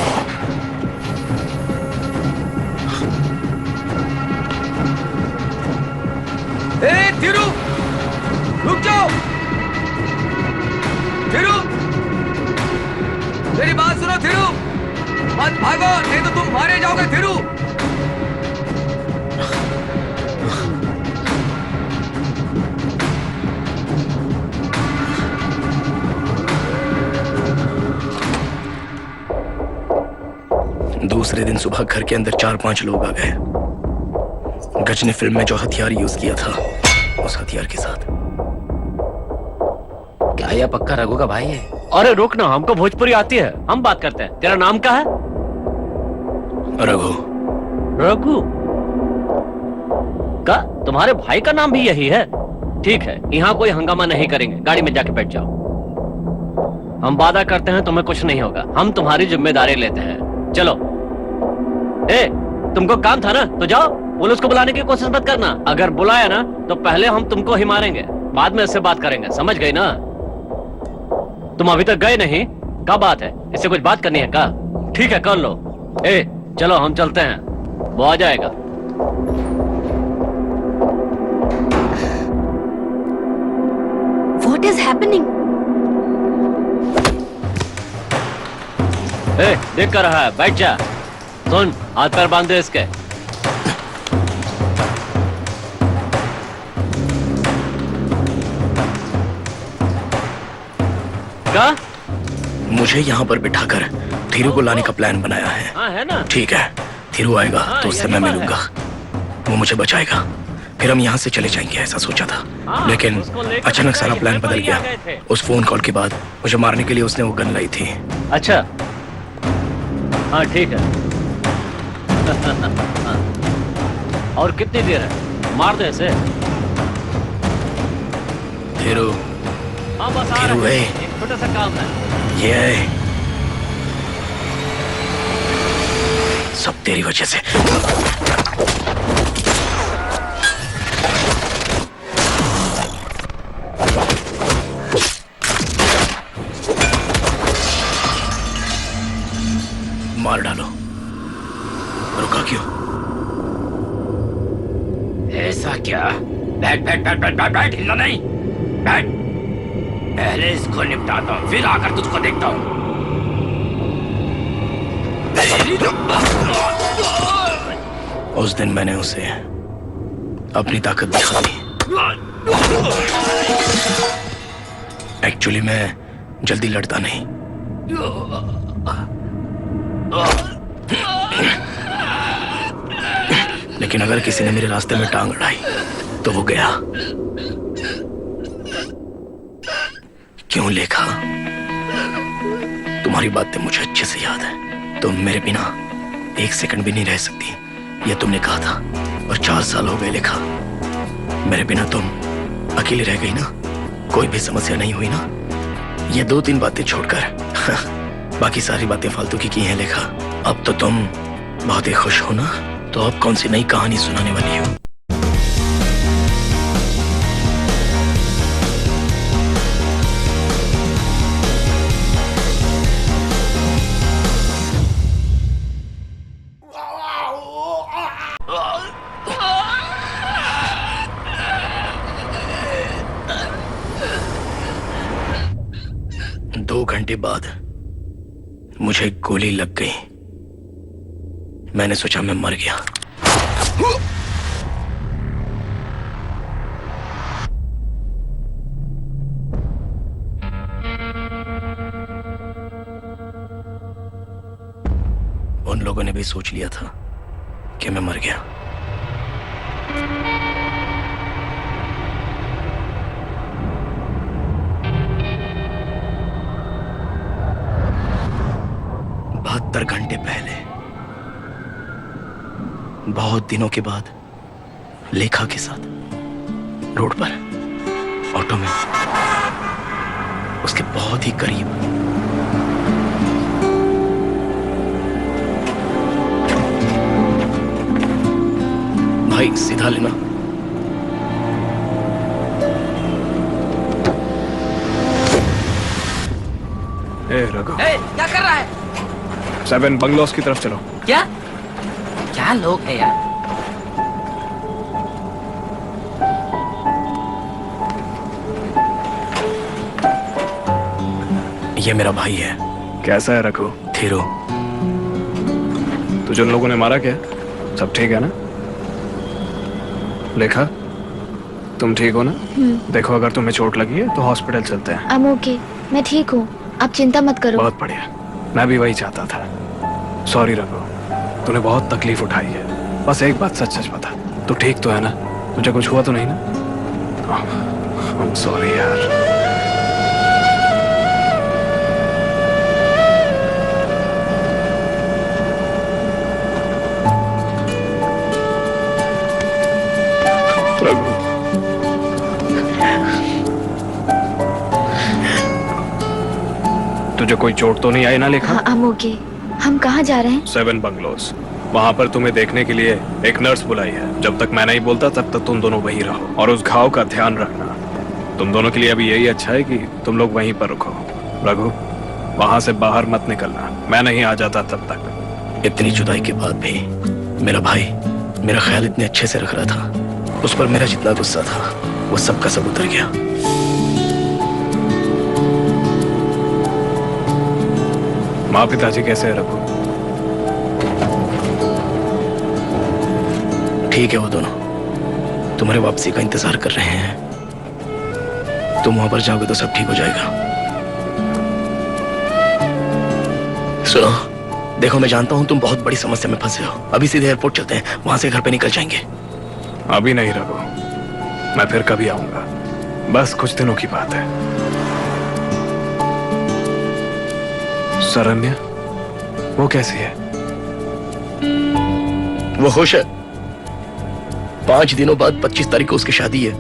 थिरू, रुक जाओ। थिरू, मेरी बात सुनो थिरू, मत भागो, नहीं तो तुम मारे जाओगे थिरू। दूसरे दिन सुबह घर के अंदर 4-5 लोग आ गए। गजनी फिल्म में जो हथियार यूज किया था, उस हथियार के साथ। क्या यह पक्का रघु का भाई है? अरे रुक ना, हमको भोजपुरी आती है, हम बात करते हैं। तेरा नाम क्या है? रघु। रघु का? तुम्हारे भाई का नाम भी यही है? ठीक है, यहाँ कोई हंगामा नहीं करेंगे, गाड़ी में जाके बैठ जाओ। हम वादा करते हैं तुम्हें कुछ नहीं होगा, हम तुम्हारी जिम्मेदारी लेते हैं। चलो। ए, तुमको काम था ना, तो जाओ। पुलिस को बुलाने की कोशिश मत करना। अगर बुलाया ना तो पहले हम तुमको ही मारेंगे, बाद में इससे बात करेंगे, समझ गई ना? तुम अभी तक गए नहीं, क्या बात है? इससे कुछ बात करनी है क्या? ठीक है, कर लो। ए, चलो हम चलते हैं, वो आ जाएगा। What is happening? ए, देख कर रहा है, बैठ जा। सुन, हाथ पैर बांध दे इसके। क्या? मुझे यहाँ पर बिठाकर थीरू को लाने का प्लान बनाया है। हाँ, है ना? ठीक है, थीरू आएगा तो उससे मैं मिलूंगा, वो मुझे बचाएगा, फिर हम यहाँ से चले जाएंगे, ऐसा सोचा था। लेकिन अचानक सारा प्लान बदल गया। उस फोन कॉल के बाद मुझे मारने के लिए उसने वो गन लाई थी। अच्छा, हाँ ठीक है। और कितनी देर है? मार दो इसे। थीरू, हाँ बस आ थीरू रहे है, हैं, एक छोटा सा काम है। ये है, सब तेरी वजह से। मार डालो, रुका क्यों? ऐसा क्या? बैठ बैठ बैठ बैठ बैठ बैठ, हिलना नहीं, बैठ। पहले इसको निपटाता हूँ, फिर आकर तुझको देखता हूँ। उस दिन मैंने उसे अपनी ताकत दिखा दी। एक्चुअली मैं जल्दी लड़ता नहीं। लेकिन अगर किसी ने मेरे रास्ते में टांग अड़ाई तो वो गया। क्यों लेखा? तुम्हारी बातें मुझे अच्छे से याद है। तुम मेरे बिना एक सेकंड भी नहीं रह सकती, ये तुमने कहा था। और 4 साल हो गए लेखा, मेरे बिना तुम अकेली रह गई ना, कोई भी समस्या नहीं हुई ना। ये 2-3 बातें छोड़कर बाकी सारी बातें फालतू की हैं लेखा। अब तो तुम बहुत ही खुश हो ना, तो अब कौन सी नई कहानी सुनाने वाली हो? दो घंटे बाद मुझे गोली लग गई। मैंने सोचा मैं मर गया। उन लोगों ने भी सोच लिया था कि मैं मर गया। बहत्तर घंटे पहले, बहुत दिनों के बाद, लेखा के साथ रोड पर ऑटो में, उसके बहुत ही करीब। भाई सीधा लेना। ए रघु, क्या कर रहा है? 7 बंगलोज की तरफ चलो। क्या क्या लोग है यार? ये मेरा भाई है। कैसा है रघु? थीरू। तुझे उन लोगों ने मारा क्या? सब ठीक है ना? लेखा, तुम ठीक हो ना? देखो, अगर तुम्हें चोट लगी है तो हॉस्पिटल चलते हैं। I'm okay. मैं ठीक हूँ, आप चिंता मत करो। बहुत बढ़िया, मैं भी वही चाहता था। सॉरी रघु, तूने बहुत तकलीफ उठाई है। बस एक बात सच सच बता, तू ठीक तो है ना? तुझे कुछ हुआ तो नहीं ना? I'm sorry यार। रघु, तुझे कोई चोट तो नहीं आई ना लेखा? हाँ, I'm okay. हम कहाँ जा रहे हैं? 7 बंगलोज। वहाँ पर तुम्हें देखने के लिए एक नर्स बुलाई है। जब तक मैं नहीं बोलता तब तक तुम दोनों वहीं रहो और उस घाव का ध्यान रखना। तुम दोनों के लिए अभी यही अच्छा है कि तुम लोग वहीं पर रुको। रघु, वहाँ से बाहर मत निकलना, मैं नहीं आ जाता तब तक। इतनी जुदाई के बाद भी मेरा भाई मेरा ख्याल इतने अच्छे से रख रहा था। उस पर मेरा जितना गुस्सा था वो सब का सब उतर गया। माँ पिताजी कैसे है रघु? ठीक है, वो दोनों तुम्हारे वापसी का इंतजार कर रहे हैं। तुम वहां पर जाओगे तो सब ठीक हो जाएगा। सुनो, देखो, मैं जानता हूं तुम बहुत बड़ी समस्या में फंसे हो। अभी सीधे एयरपोर्ट चलते हैं, वहां से घर पे निकल जाएंगे। अभी नहीं रघु, मैं फिर कभी आऊंगा। बस कुछ दिनों की बात है। शरण्या, वो कैसी है? वो खुश है। 5 दिनों बाद 25 तारीख को उसकी शादी है।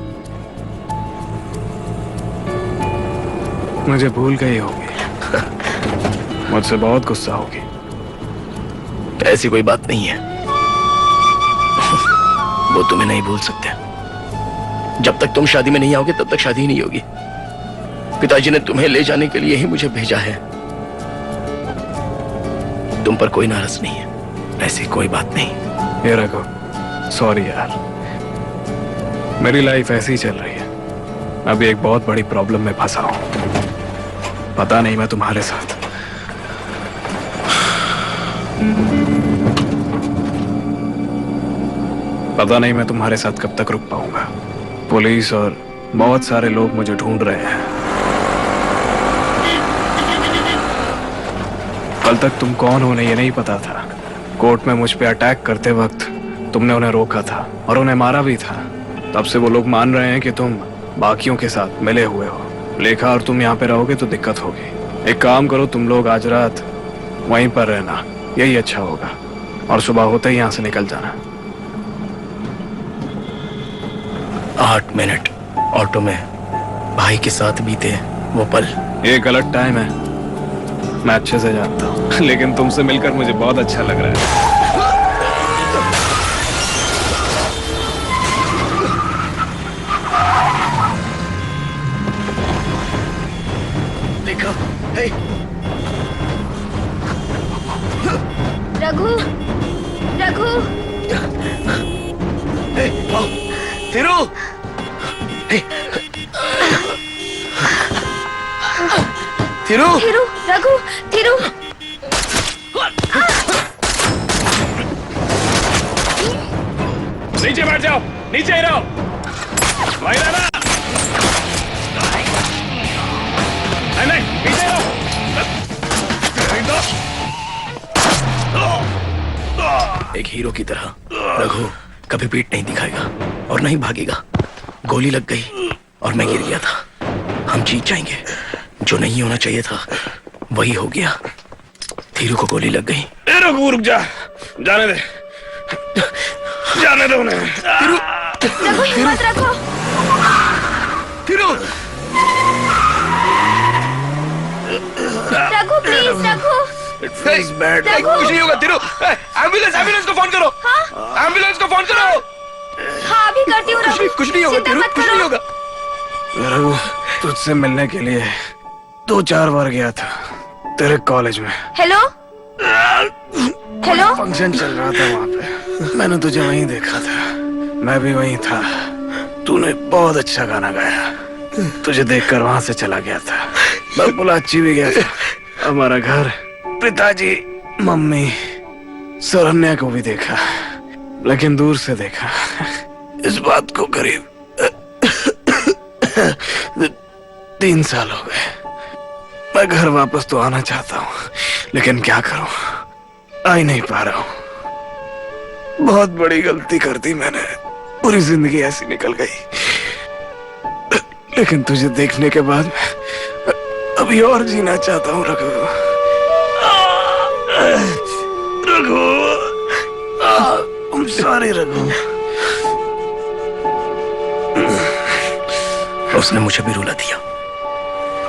मुझे भूल गई होगी। मुझसे बहुत गुस्सा होगी। ऐसी कोई बात नहीं है, वो तुम्हें नहीं भूल सकते। जब तक तुम शादी में नहीं आओगे तब तक शादी ही नहीं होगी। पिताजी ने तुम्हें ले जाने के लिए ही मुझे भेजा है। तुम पर कोई नाराज नहीं है, ऐसी कोई बात नहीं। ये रघु, सॉरी यार, मेरी लाइफ ऐसी ही चल रही है। मैं भी एक बहुत बड़ी प्रॉब्लम में फंसा हूं। पता नहीं मैं तुम्हारे साथ कब तक रुक पाऊंगा। पुलिस और बहुत सारे लोग मुझे ढूंढ रहे हैं। कल तक तुम कौन हो ये नहीं पता था। कोर्ट में मुझ पे अटैक करते वक्त तुमने उन्हें रोका था और उन्हें मारा भी था। तब से वो लोग मान रहे हैं कि तुम बाकियों के साथ मिले हुए हो। लेखा और तुम यहाँ पे रहोगे तो दिक्कत होगी। एक काम करो, तुम लोग आज रात वहीं पर रहना, यही अच्छा होगा, और सुबह होते ही यहाँ से निकल जाना। 8 मिनट ऑटो में भाई के साथ बीते वो पल। ये गलत टाइम है, मैं अच्छे से जानता हूँ, लेकिन तुमसे मिलकर मुझे बहुत अच्छा लग रहा है। देखा? हे, रघु, रघु, हे, आओ, थिरू, हे, थिरू, थिरू, रघु, थिरू। नीचे बैठ जाओ, नीचे ही रहो, वहीं रहना। नहीं, नीचे रहो। एक हीरो की तरह रघु कभी पीठ नहीं दिखाएगा और नहीं भागेगा। गोली लग गई और मैं गिर गया था। हम जीत जाएंगे। जो नहीं होना चाहिए था वही हो गया। धीरू को गोली लग गई। रघु रुक जा, जाने दे, जाने दो उन्हें। रघु हिम्मत रखो। Dhiru, Raghu please, Raghu. It's bad. कुछ नहीं होगा धीरू। एम्बुलेंस को फोन करो। एम्बुलेंस को फोन करो। हाँ अभी करती हूँ रघु। कुछ नहीं होगा चिंता धीरू, मत कुछ करो। नहीं होगा। रघु तुझसे मिलने के लिए 2-4 बार गया था तेरे कॉलेज में। Hello, hello. फंक्शन चल रहा था वहाँ पे, मैंने तुझे वहीं देखा था। मैं भी वहीं था। तूने बहुत अच्छा गाना गाया। तुझे देखकर वहां से चला गया था। मैं बुलाची भी गया था। हमारा घर, पिताजी, मम्मी, सरन्या को भी देखा, लेकिन दूर से देखा। इस बात को करीब 3 साल हो गए। मैं घर वापस तो आना चाहता हूँ, लेकिन क्या करूं, आ ही नहीं पा रहा हूं। बहुत बड़ी गलती कर दी मैंने। पूरी जिंदगी ऐसी निकल गई, लेकिन तुझे देखने के बाद मैं अभी और जीना चाहता हूँ रघु। Raghu, I'm sorry Raghu. उसने मुझे भी रुला दिया।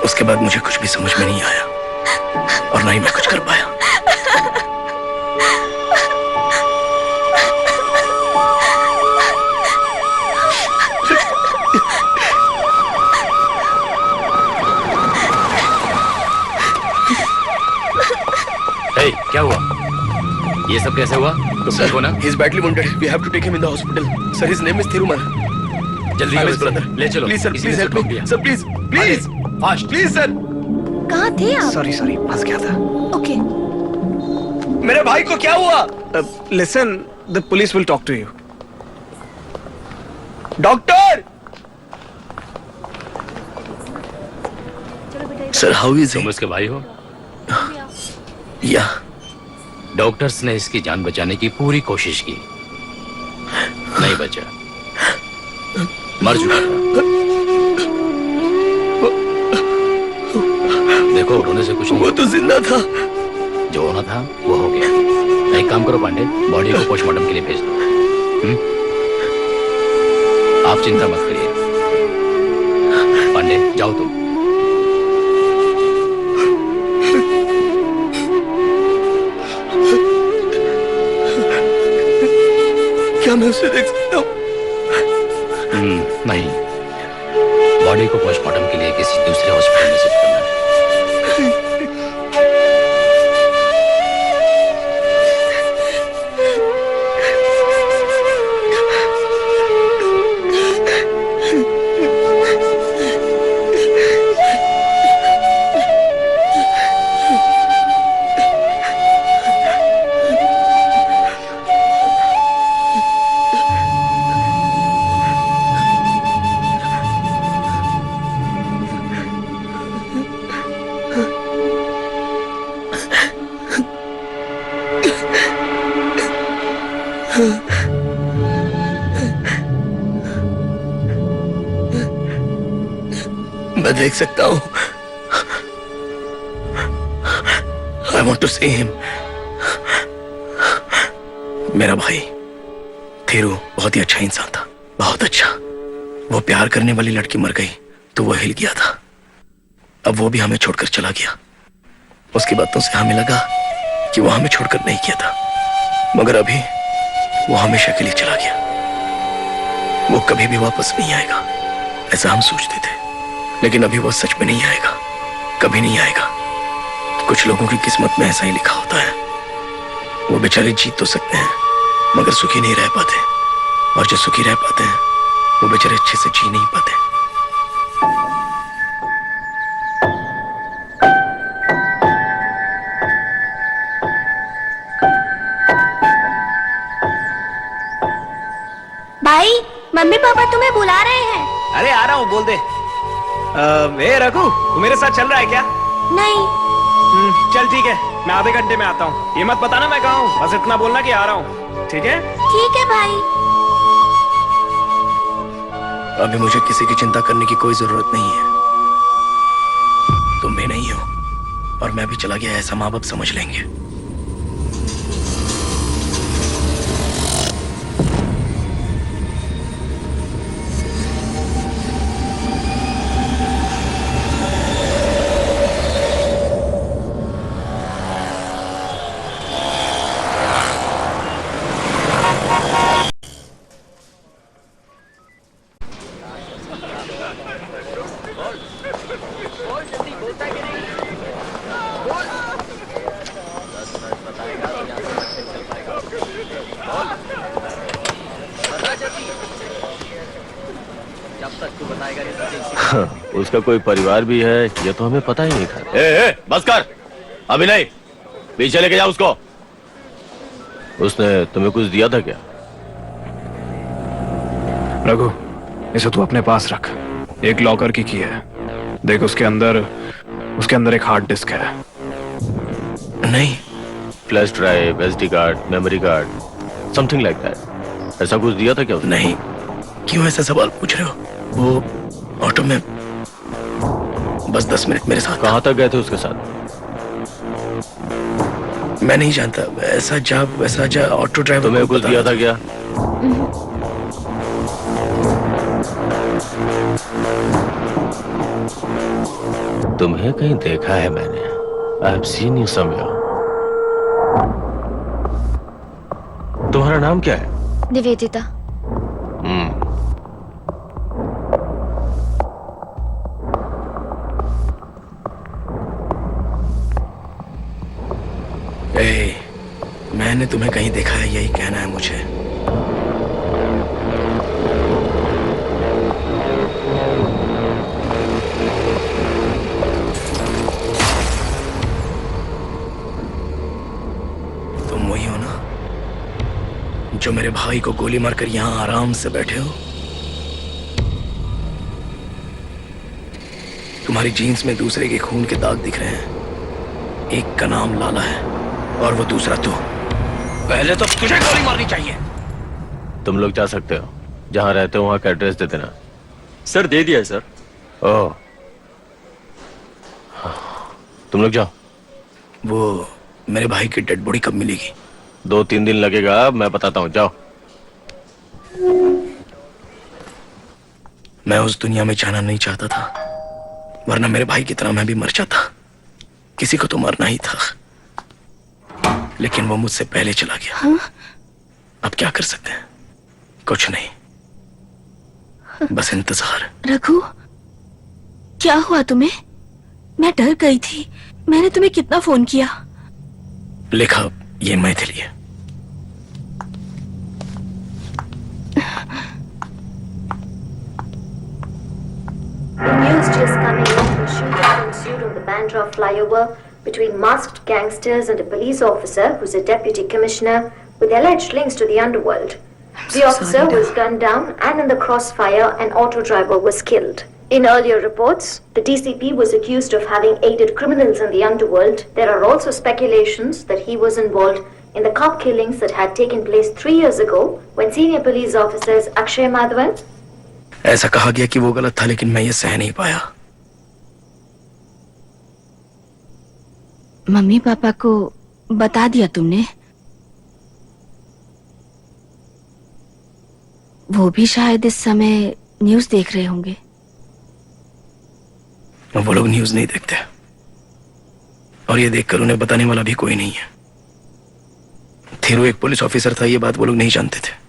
उसके बाद मुझे कुछ भी समझ में नहीं आया और ना ही मैं कुछ कर पाया। हे, क्या हुआ? ये सब कैसे हुआ? तुम देखो ना। He is badly wounded. We have to take him in the hospital. Sir, his name is Thirumal. जल्दी I'm करो his brother. इसे, ले चलो। Please sir, किसी please ने help रोक me. दिया। Sir, please, please, fast. please sir. कहाँ थे आप? सॉरी फंस गया था। ओके। मेरे भाई को क्या हुआ? Listen, the police will talk to you. Doctor! Sir, how is तुम he? उसके भाई हो? Yeah. डॉक्टर्स ने इसकी जान बचाने की पूरी कोशिश की, नहीं बचा, मर चुका था। देखो रोने से कुछ नहीं। वो तो जिंदा था। जो होना था वो हो गया। एक काम करो पांडे, बॉडी को पोस्टमार्टम के लिए भेज दो। आप चिंता मत करिए। पांडे जाओ तुम। क्या मैं उसे देख सकता हूँ? नहीं, बॉडी को पोस्टमार्टम के लिए किसी दूसरे हॉस्पिटल में शिफ्ट करना है। मैं देख सकता हूँ। I want to see him. मेरा भाई थीरू बहुत ही अच्छा इंसान था, बहुत अच्छा। वो प्यार करने वाली लड़की मर गई तो वो हिल गया था। अब वो भी हमें छोड़कर चला गया। उसकी बातों से हमें लगा कि वो हमें छोड़कर नहीं किया था, मगर अभी वो हमेशा के लिए चला गया। वो कभी भी वापस नहीं आएगा, ऐसा हम सोचते थे, लेकिन अभी वो सच में नहीं आएगा, कभी नहीं आएगा। कुछ लोगों की किस्मत में ऐसा ही लिखा होता है। वो बेचारे जीत तो सकते हैं मगर सुखी नहीं रह पाते, और जो सुखी रह पाते हैं वो बेचारे अच्छे से जी नहीं पाते। भाई, मम्मी पापा तुम्हें बुला रहे हैं। अरे आ रहा हूँ, बोल दे। ए रघु, तू मेरे साथ चल रहा है क्या? नहीं। चल ठीक है, मैं आधे घंटे में आता हूँ। ये मत बताना मैं कहाँ हूँ, बस इतना बोलना कि आ रहा हूँ, ठीक है? ठीक है भाई। अभी मुझे किसी की चिंता करने की कोई जरूरत नहीं है। तुम भी नहीं हो, और मैं भी चला गया, ऐसा माँ बाप समझ लेंगे। उसका कोई परिवार भी है, ये तो हमें पता ही नहीं था। बस कर, अभी नहीं, पीछे लेके जाओ उसको। उसने तुम्हें कुछ दिया था क्या? रघु, इसे तू अपने पास रख। एक लॉकर की है, देख उसके अंदर एक हार्ड डिस्क है। नहीं, flash drive, SD card, memory card, something like that. ऐसा कुछ दिया था क्या उसने? नहीं। क्यों ऐसा सवाल पूछ रहे हो? वो ऑटो में बस 10 मिनट मेरे साथ। कहाँ तक गए थे उसके साथ? मैं नहीं जानता, ऐसा जा ऑटो ड्राइवर। तुम्हें कुछ दिया था क्या? तुम्हें कहीं देखा है मैंने। I have seen you somewhere. तुम्हारा नाम क्या है? निवेदिता। मैंने तुम्हें कहीं देखा है, यही कहना है मुझे। तुम वही हो ना जो मेरे भाई को गोली मारकर यहां आराम से बैठे हो? तुम्हारी जीन्स में दूसरे के खून के दाग दिख रहे हैं। एक का नाम लाला है और वो दूसरा तू। पहले तो तुझे गोली मारनी चाहिए। तुम लोग जा सकते हो, जहां रहते हो वहां का एड्रेस दे देना। सर दे दिया है सर। ओह, तुम लोग जाओ। वो मेरे भाई की डेड बॉडी कब मिलेगी? 2-3 दिन लगेगा, मैं बताता हूँ, जाओ। मैं उस दुनिया में जाना नहीं चाहता था, वरना मेरे भाई की तरह मैं भी मर जाता। किसी को तो मरना ही था, लेकिन वो मुझसे पहले चला गया। हाँ? अब क्या कर सकते हैं? कुछ नहीं, बस इंतजार। रघु, क्या हुआ तुम्हें? मैं डर गई थी। मैंने तुम्हें कितना फोन किया। लिखा, ये मैथिली है। The news just coming in, the shooting ensued on the Bandra flyover between masked gangsters and a police officer who's a deputy commissioner with alleged links to the underworld. The officer was gunned down, and in the crossfire, an auto driver was killed. In earlier reports, the DCP was accused of having aided criminals in the underworld. There are also speculations that he was involved in the cop killings that had taken place 3 years ago when senior police officers Akshay Madhavan. ऐसा कहा गया कि वो गलत था, लेकिन मैं ये सह नहीं पाया। मम्मी पापा को बता दिया तुमने? वो भी शायद इस समय न्यूज़ देख रहे होंगे। वो लोग न्यूज नहीं देखते और ये देखकर उन्हें बताने वाला भी कोई नहीं है। थीरू एक पुलिस ऑफिसर था, ये बात वो लोग नहीं जानते थे।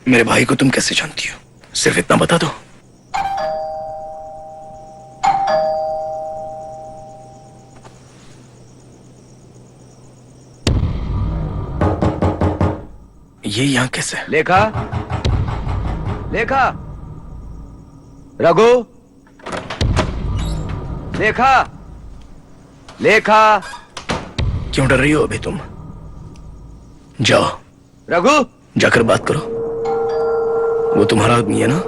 मेरे भाई को तुम कैसे जानती हो? सिर्फ इतना बता दो। ये यहाँ कैसे? लेखा, लेखा, रघु, लेखा, लेखा। क्यों डर रही हो अभी तुम? जाओ रघु, जाकर बात करो। वो तुम्हारा आदमी है ना,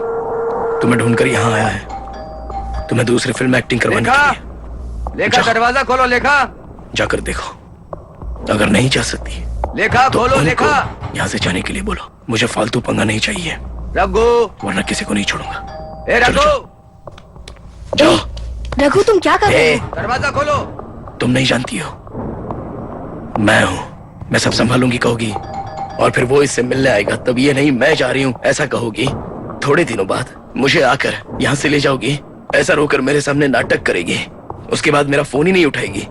तुम्हें ढूंढकर यहाँ आया है, तुम्हें दूसरी फिल्म में एक्टिंग करवाने के लेखा, लिए। लेखा दरवाजा खोलो। लेखा, जाकर देखो, अगर नहीं जा सकती लेखा तो खोलो। उनको लेखा, यहाँ से जाने के लिए बोलो। मुझे फालतू पंगा नहीं चाहिए, रघु, वरना किसी को नहीं छोड़ूंगा। ए रघु, जाओ। रघु तुम क्या कर रहे हो? दरवाजा खोलो। तुम नहीं जानती हो, मैं हूं, मैं सब संभालूंगी कहोगी, और फिर वो इससे मिलने आएगा तब ये नहीं मैं जा रही हूं ऐसा कहोगी। थोड़े दिनों बाद मुझे आकर यहाँ से ले जाओगी, ऐसा रोकर मेरे सामने नाटक करेगी, उसके बाद मेरा फोन ही नहीं उठाएगी।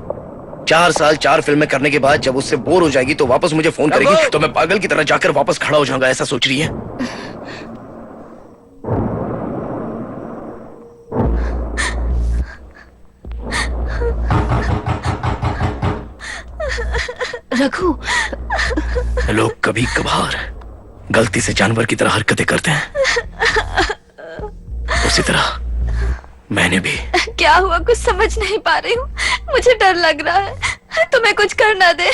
4 साल 4 फिल्में करने के बाद जब उससे बोर हो जाएगी तो वापस मुझे फोन करेगी, तो मैं पागल की तरह जाकर वापस खड़ा हो जाऊंगा, ऐसा सोच रही है? रघु, लोग कभी कभार गलती से जानवर की तरह हरकतें करते हैं, उसी तरह मैंने भी। क्या हुआ कुछ समझ नहीं पा रही हूँ, मुझे डर लग रहा है, तुम्हें कुछ कर ना दे।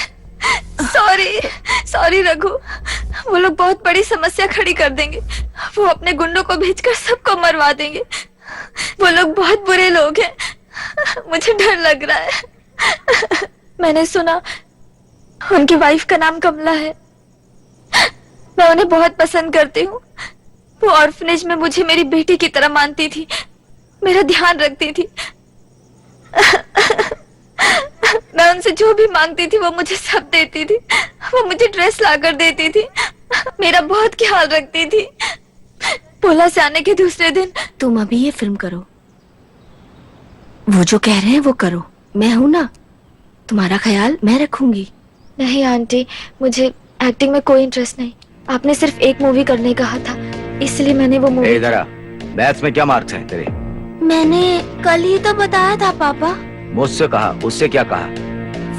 सॉरी सॉरी रघु, वो लोग बहुत बड़ी समस्या खड़ी कर देंगे, वो अपने गुंडों को भेजकर सबको मरवा देंगे, वो लोग बहुत बुरे लोग हैं, मुझे डर लग रहा है। मैंने सुना उनकी वाइफ का नाम कमला है, मैं उन्हें बहुत पसंद करती हूँ, वो ऑर्फनेज में मुझे मेरी बेटी की तरह मानती थी, मेरा ध्यान रखती थी, मैं उनसे जो भी मांगती थी वो मुझे सब देती थी, वो मुझे ड्रेस लाकर देती थी, मेरा बहुत ख्याल रखती थी। पोला से आने के दूसरे दिन तुम अभी ये फिल्म करो, वो जो कह रहे हैं वो करो, मैं हूं ना, तुम्हारा ख्याल मैं रखूंगी। नहीं आंटी, मुझे एक्टिंग में कोई इंटरेस्ट नहीं, आपने सिर्फ एक मूवी करने कहा था, इसलिए मैंने वो मूवी। इधर आ, मैथ्स में क्या मार्क्स हैं तेरे? मैंने कल ही तो बताया था पापा। मुझसे कहा, उससे क्या कहा?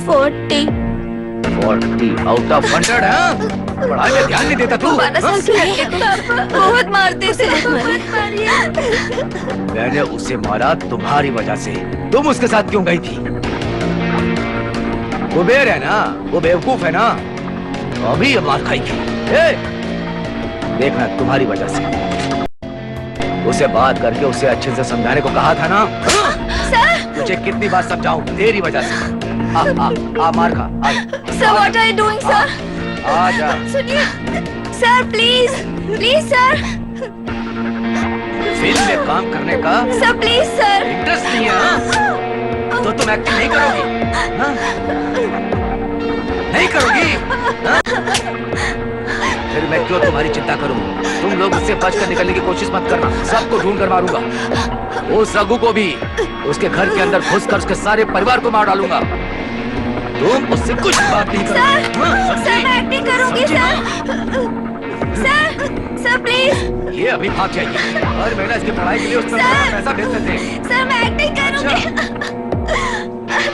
40 आउट ऑफ 100 है? पढ़ाई में ध्यान नहीं देता तू? 12 साल के लड़के को बहुत मारते थे। मैंने उसे मारा तुम्हारी वजह से, तुम उसके साथ क्यों गई थी? वो बेर है ना, वो बेवकूफ है ना, अभी ये मार खाएगी। देखना तुम्हारी वजह से, उसे बात करके उसे अच्छे से समझाने को कहा था ना। सर, तुझे कितनी बार समझाऊं, तेरी वजह से। आ मार खा। Sir what are you doing sir? आ जा। सुनिए sir, please please sir, film में काम करने का सर प्लीज सर। इंटरेस्ट नहीं है ना? तो तुम एक्टिंग नहीं करोगी? हाँ? नहीं करोगी? हाँ? फिर मैं क्यों तुम्हारी चिंता करूं? तुम लोग उससे बचकर निकलने की कोशिश मत करना, सबको ढूंढ कर मारूंगा, उस रघु को भी, उसके घर के अंदर घुसकर उसके सारे परिवार को मार डालूंगा। तुम उससे कुछ बात नहीं करोगे। सर मैं एक्टिंग करूंगी सर, सर प्लीज। ये अभी भाग जाएगी, हर महीना इसकी पढ़ाई के लिए उसमें पैसा भेजते थे। सर मैं एक्टिंग करूंगी,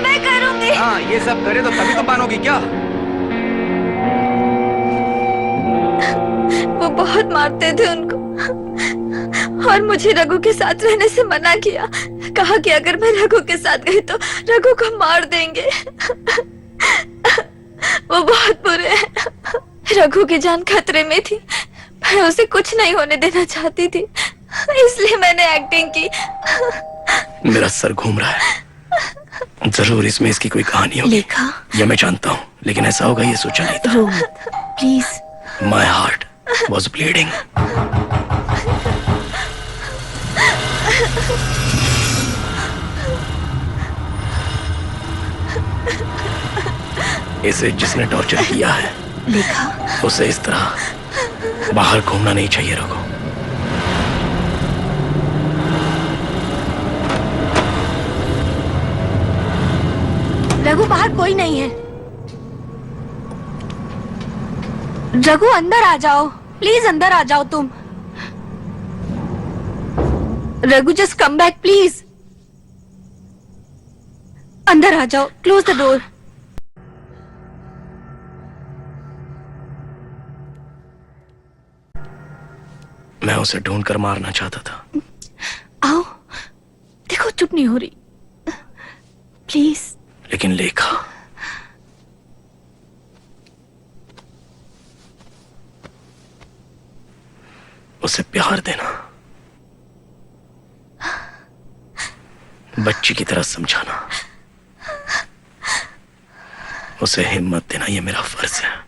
मैं करूंगी। हाँ, ये सब करे तो तभी तुम मानोगी क्या? वो बहुत मारते थे उनको, और मुझे रघु के साथ रहने से मना किया, कहा कि अगर मैं रघु के साथ गई तो रघु को मार देंगे। वो बहुत बुरे हैं, रघु की जान खतरे में थी, मैं उसे कुछ नहीं होने देना चाहती थी, इसलिए मैंने एक्टिंग की। मेरा सर घूम रहा है, जरूर इसमें इसकी कोई कहानी होगी। लेखा, ये मैं जानता हूँ, लेकिन ऐसा होगा ये सोचा नहीं था। रो मत please. My heart was bleeding. इसे जिसने टॉर्चर किया है लेखा, उसे इस तरह बाहर घूमना नहीं चाहिए रघु। रघु बाहर कोई नहीं है। रघु अंदर आ जाओ, प्लीज अंदर आ जाओ तुम। Raghu just come back please. अंदर आ जाओ, क्लोज द डोर। मैं उसे ढूंढ कर मारना चाहता था। आओ, देखो चुप नहीं हो रही, प्लीज। लेकिन लेखा, उसे प्यार देना, बच्ची की तरह समझाना, उसे हिम्मत देना, यह मेरा फर्ज है।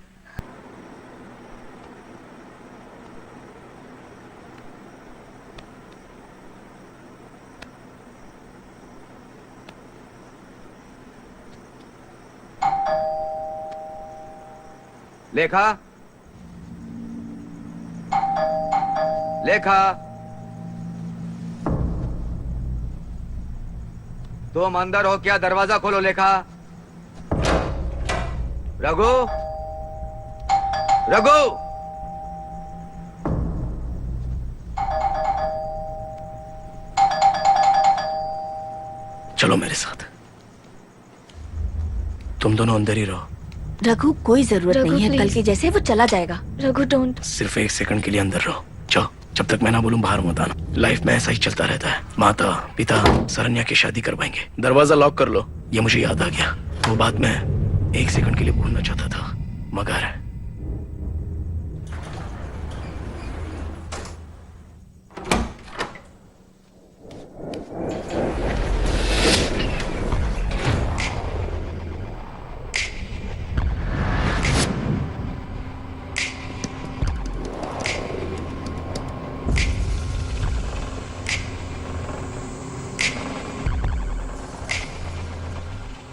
लेखा, लेखा, तुम अंदर हो क्या? दरवाजा खोलो लेखा। रघु, रघु, चलो मेरे साथ, तुम दोनों अंदर ही रहो। रघु कोई जरूरत रघु, नहीं है, कल please. के जैसे वो चला जाएगा। रघु डोंट। सिर्फ 1 सेकंड के लिए अंदर रहो। जाओ, जब तक मैं ना बोलूं बाहर मत आना। लाइफ में ऐसा ही चलता रहता है। माता पिता सरन्या की शादी करवाएंगे। दरवाजा लॉक कर लो। ये मुझे याद आ गया, वो बात मैं 1 सेकंड के लिए भूलना चाहता था, मगर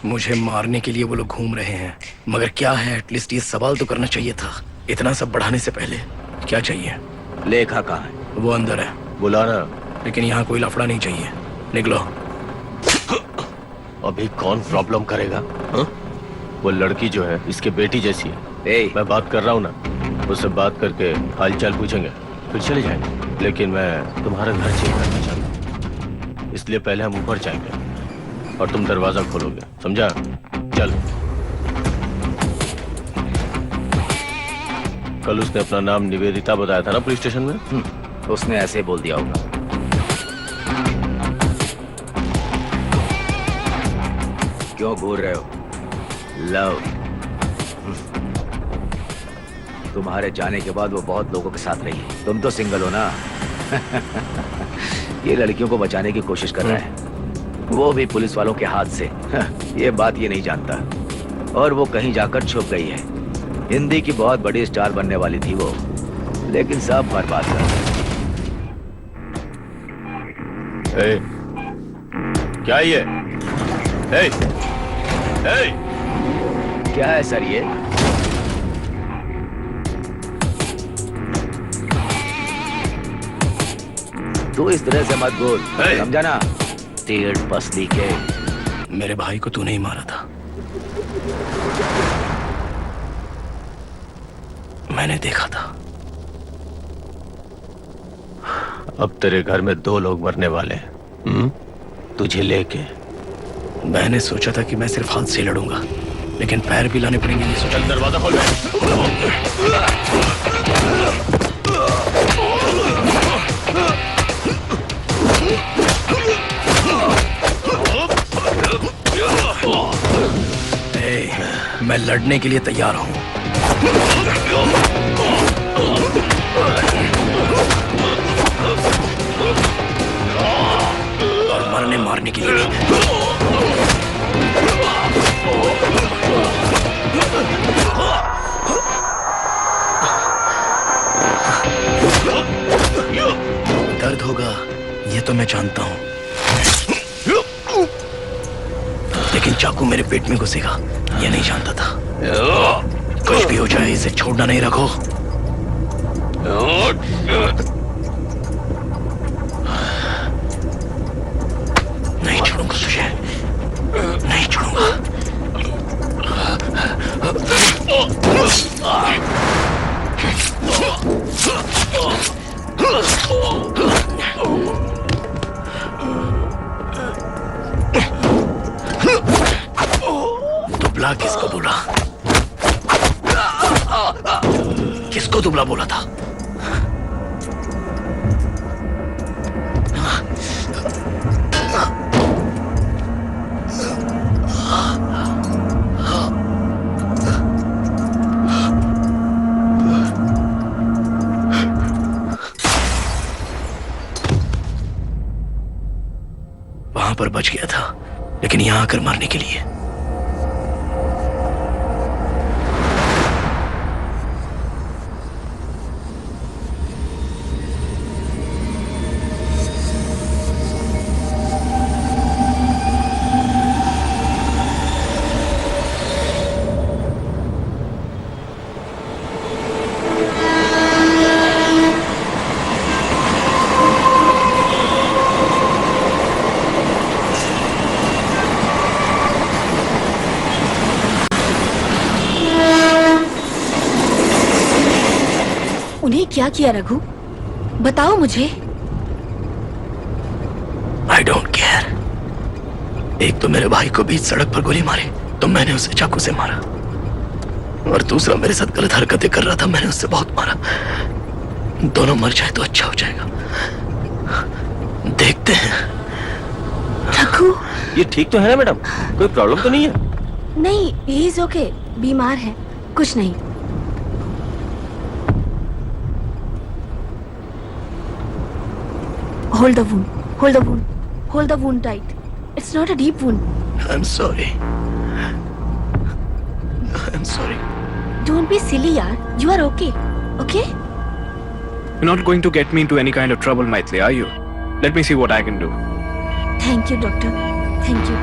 मुझे मारने के लिए वो लोग घूम रहे हैं, मगर क्या है, एटलीस्ट ये सवाल तो करना चाहिए था। इतना सब बढ़ाने से पहले क्या चाहिए? लेखा कहाँ है? वो अंदर है। बुला ना। लेकिन यहाँ कोई लफड़ा नहीं चाहिए। निकलो। अभी कौन प्रॉब्लम करेगा? हा? वो लड़की जो है इसके बेटी जैसी है। मैं बात कर रहा हूँ ना, उससे बात करके हालचाल पूछेंगे, फिर चले जाएंगे। लेकिन मैं तुम्हारा घर चेक करना चाहता हूँ, इसलिए पहले हम ऊपर जाएंगे और तुम दरवाजा खोलोगे, समझा? चल। कल उसने अपना नाम निवेदिता बताया था ना पुलिस स्टेशन में? उसने ऐसे ही बोल दिया होगा। क्यों घूर रहे हो? लव। तुम्हारे जाने के बाद वो बहुत लोगों के साथ रही है, तुम तो सिंगल हो ना। ये लड़कियों को बचाने की कोशिश कर रहा है, वो भी पुलिस वालों के हाथ से। ये बात ये नहीं जानता। और वो कहीं जाकर छुप गई है। हिंदी की बहुत बड़ी स्टार बनने वाली थी वो, लेकिन सब बर्बाद कर दिया। क्या ये? क्या है सर ये? तू इस तरह से मत बोल, समझा ना? टेढ़ पसली के। मेरे भाई को तूने ही मारा था, मैंने देखा था। अब तेरे घर में 2 लोग मरने वाले हैं, तुझे लेके। मैंने सोचा था कि मैं सिर्फ हाथ से लड़ूंगा, लेकिन पैर भी लाने पड़ेंगे। ये सोचा। दरवाजा खोल। मैं लड़ने के लिए तैयार हूं। और मरने मारने के लिए भी। दर्द होगा, ये तो मैं जानता हूं, लेकिन चाकू मेरे पेट में घुसेगा ये नहीं जानता था। कुछ भी हो जाए इसे छोड़ना नहीं, रखो। नहीं छोड़ूंगा तुझे, नहीं छोड़ूंगा। दुबला किसको बोला? किसको दुबला बोला था? वहां पर बच गया था, लेकिन यहां आकर मरने के लिए। उन्हें क्या किया रघु? बताओ मुझे। I don't care. एक तो मेरे भाई को बीच सड़क पर गोली मारी तो मैंने उसे चाकू से मारा, और दूसरा मेरे साथ गलत हरकतें कर रहा था, मैंने उससे बहुत मारा। दोनों मर जाए तो अच्छा हो जाएगा। देखते हैं। रघु, ये ठीक तो है ना मैडम? कोई प्रॉब्लम तो नहीं है? नहीं, ही इज ओके। बीमार है, कुछ नहीं। Hold the wound. Hold the wound. Hold the wound tight. It's not a deep wound. I'm sorry. I'm sorry. Don't be silly, yaar. You are okay. Okay? You're not going to get me into any kind of trouble, Maitli, are you? Let me see what I can do. Thank you, doctor. Thank you.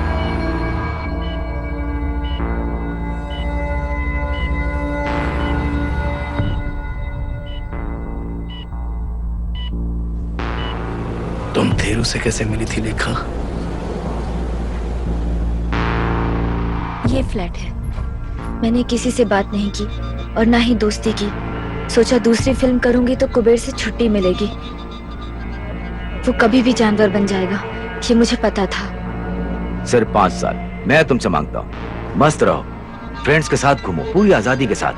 तुम थेरू से कैसे मिली थी लेखा? ये flat है। मैंने किसी से बात नहीं की और ना ही दोस्ती की। सोचा दूसरी फिल्म करूंगी तो कुबेर से छुट्टी मिलेगी। वो कभी भी जानवर बन जाएगा, ये मुझे पता था। सिर्फ 5 साल मैं तुमसे मांगता हूँ। मस्त रहो, फ्रेंड्स के साथ घूमो, पूरी आजादी के साथ।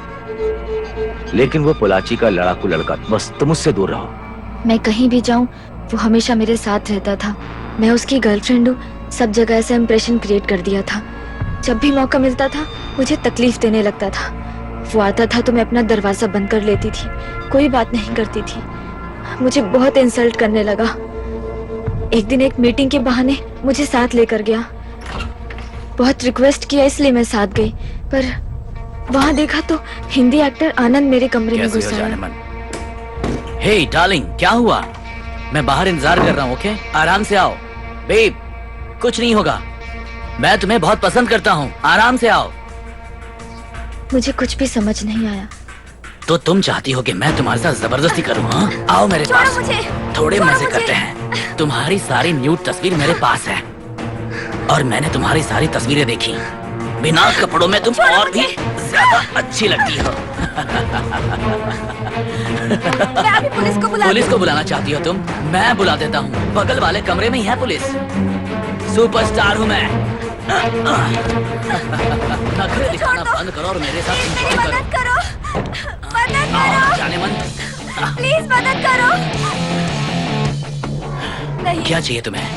लेकिन वो पोलाची का लड़ाकू लड़का, बस तुम उससे दूर रहो। मैं कहीं भी जाऊं वो हमेशा मेरे साथ रहता था। मैं उसकी गर्लफ्रेंड हूँ, सब जगह ऐसा इंप्रेशन क्रिएट कर दिया था। जब भी मौका मिलता था मुझे तकलीफ देने लगता था। वो आता था तो मैं अपना दरवाजा बंद कर लेती थी, कोई बात नहीं करती थी। मुझे बहुत इंसल्ट करने लगा। एक दिन एक मीटिंग के बहाने मुझे साथ लेकर गया। बहुत रिक्वेस्ट किया इसलिए मैं साथ गई, पर वहां देखा तो हिंदी एक्टर आनंद मेरे कमरे में घुस आया। हे डार्लिंग, क्या हुआ? मैं बाहर इंतजार कर रहा हूँ। ओके, आराम से आओ। बेब, कुछ नहीं होगा। मैं तुम्हें बहुत पसंद करता हूँ, आराम से आओ। मुझे कुछ भी समझ नहीं आया। तो तुम चाहती हो कि मैं तुम्हारे साथ जबरदस्ती करूँ? हाँ, आओ मेरे पास, थोड़े मजे करते हैं। तुम्हारी सारी न्यूड तस्वीर मेरे पास है और मैंने तुम्हारी सारी तस्वीरें देखी। बिना कपड़ों में तुम और भी ज्यादा अच्छी लगती हो। मैं अभी पुलिस को बुलाना चाहती हो तुम? मैं बुला देता हूँ, बगल वाले कमरे में ही है पुलिस। सुपरस्टार हूँ मैं। नखरे दिखाना बंद करो और मेरे साथ एंजॉय करो। मदद करो, जाने मन। प्लीज मदद करो। नहीं। क्या चाहिए तुम्हें?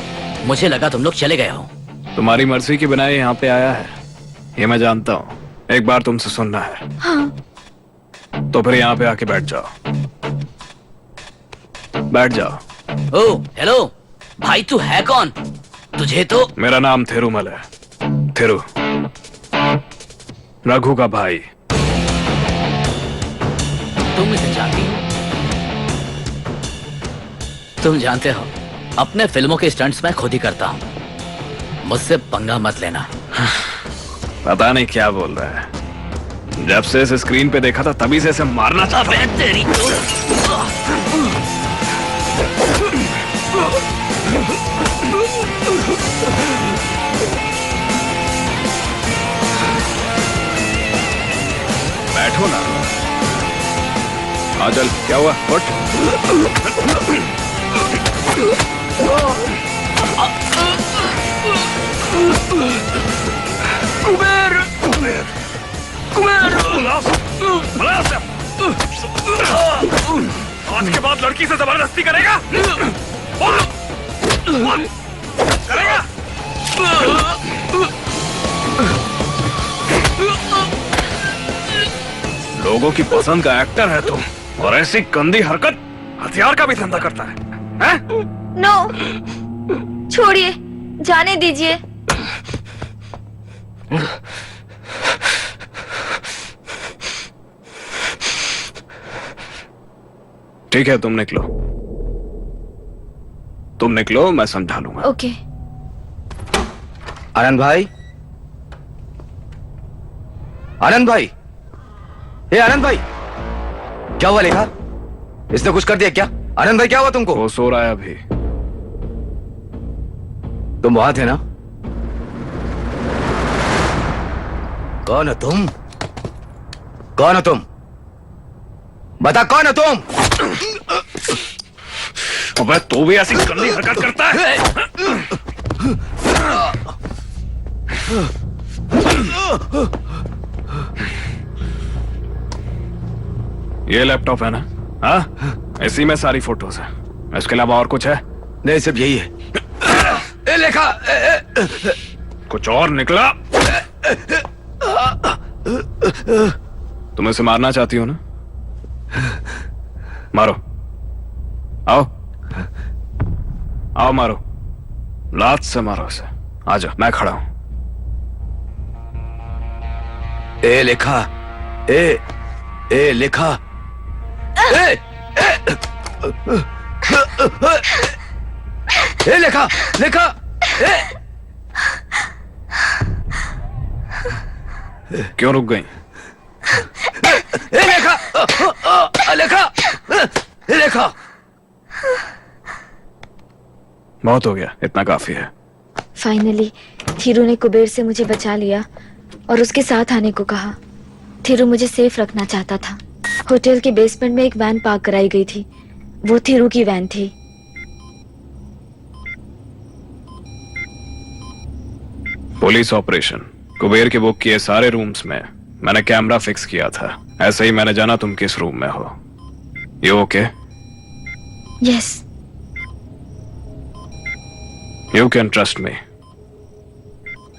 मुझे लगा तुम लोग चले गए हो। तुम्हारी मर्जी के बिना ये यहाँ पे आया है, ये मैं जानता हूँ। एक बार तुमसे सुनना है। हाँ। तो फिर यहाँ पे आके बैठ जाओ। बैठ जाओ। ओ हेलो भाई, तू है कौन? तुझे तो मेरा नाम थेरुमल है। थेरु, रघु का भाई। तुम इसे जानती हो? तुम जानते हो अपने फिल्मों के स्टंट्स मैं खुद ही करता हूँ, मुझसे पंगा मत लेना। पता नहीं क्या बोल रहा है। जब से इसे स्क्रीन पे देखा था तभी से इसे मारना चाहता है। तेरी बैठो ना। हाँ चल, क्या हुआ? उठ। कुबेर, आज के बाद लड़की से जबरदस्ती करेगा? करेगा? लोगों की पसंद का एक्टर है तुम, और ऐसी गंदी हरकत हथियार का भी धंधा करता है, हैं? नो, छोड़िए, जाने दीजिए। ठीक है, तुम निकलो। तुम निकलो, मैं समझा लूंगा। ओके। आनंद भाई, आनंद भाई, हे आनंद भाई, क्या हुआ? लेखा, इसने कुछ कर दिया क्या? आनंद भाई, क्या हुआ तुमको? वो सो रहा है अभी। तुम वहां थे ना? कौन हो तुम? कौन हो तुम? बता, कौन हो तुम? अबे तू भी ऐसी गंदी हरकत करता है? ये लैपटॉप है ना? हाँ, इसी में सारी फोटोज है। इसके अलावा और कुछ है? नहीं, सिर्फ यही है। ए लेखा, कुछ और निकला? तुम इसे मारना चाहती हो ना? मारो, आओ आओ, मारो, लात से मारो इसे। आजा, मैं खड़ा हूं। ए लेखा, ए लेखा, ए लेखा, लेखा, क्यों रुक गई? लेखा, लेखा, लेखा। बहुत हो गया, इतना काफी है। फाइनली थीरू ने कुबेर से मुझे बचा लिया और उसके साथ आने को कहा। थीरू मुझे सेफ रखना चाहता था। होटल के बेसमेंट में एक वैन पार्क कराई गई थी, वो थीरू की वैन थी। पुलिस ऑपरेशन कुबेर के बुक किए सारे रूम्स में मैंने कैमरा फिक्स किया था। ऐसे ही मैंने जाना तुम किस रूम में हो। You okay? Yes. You can trust me.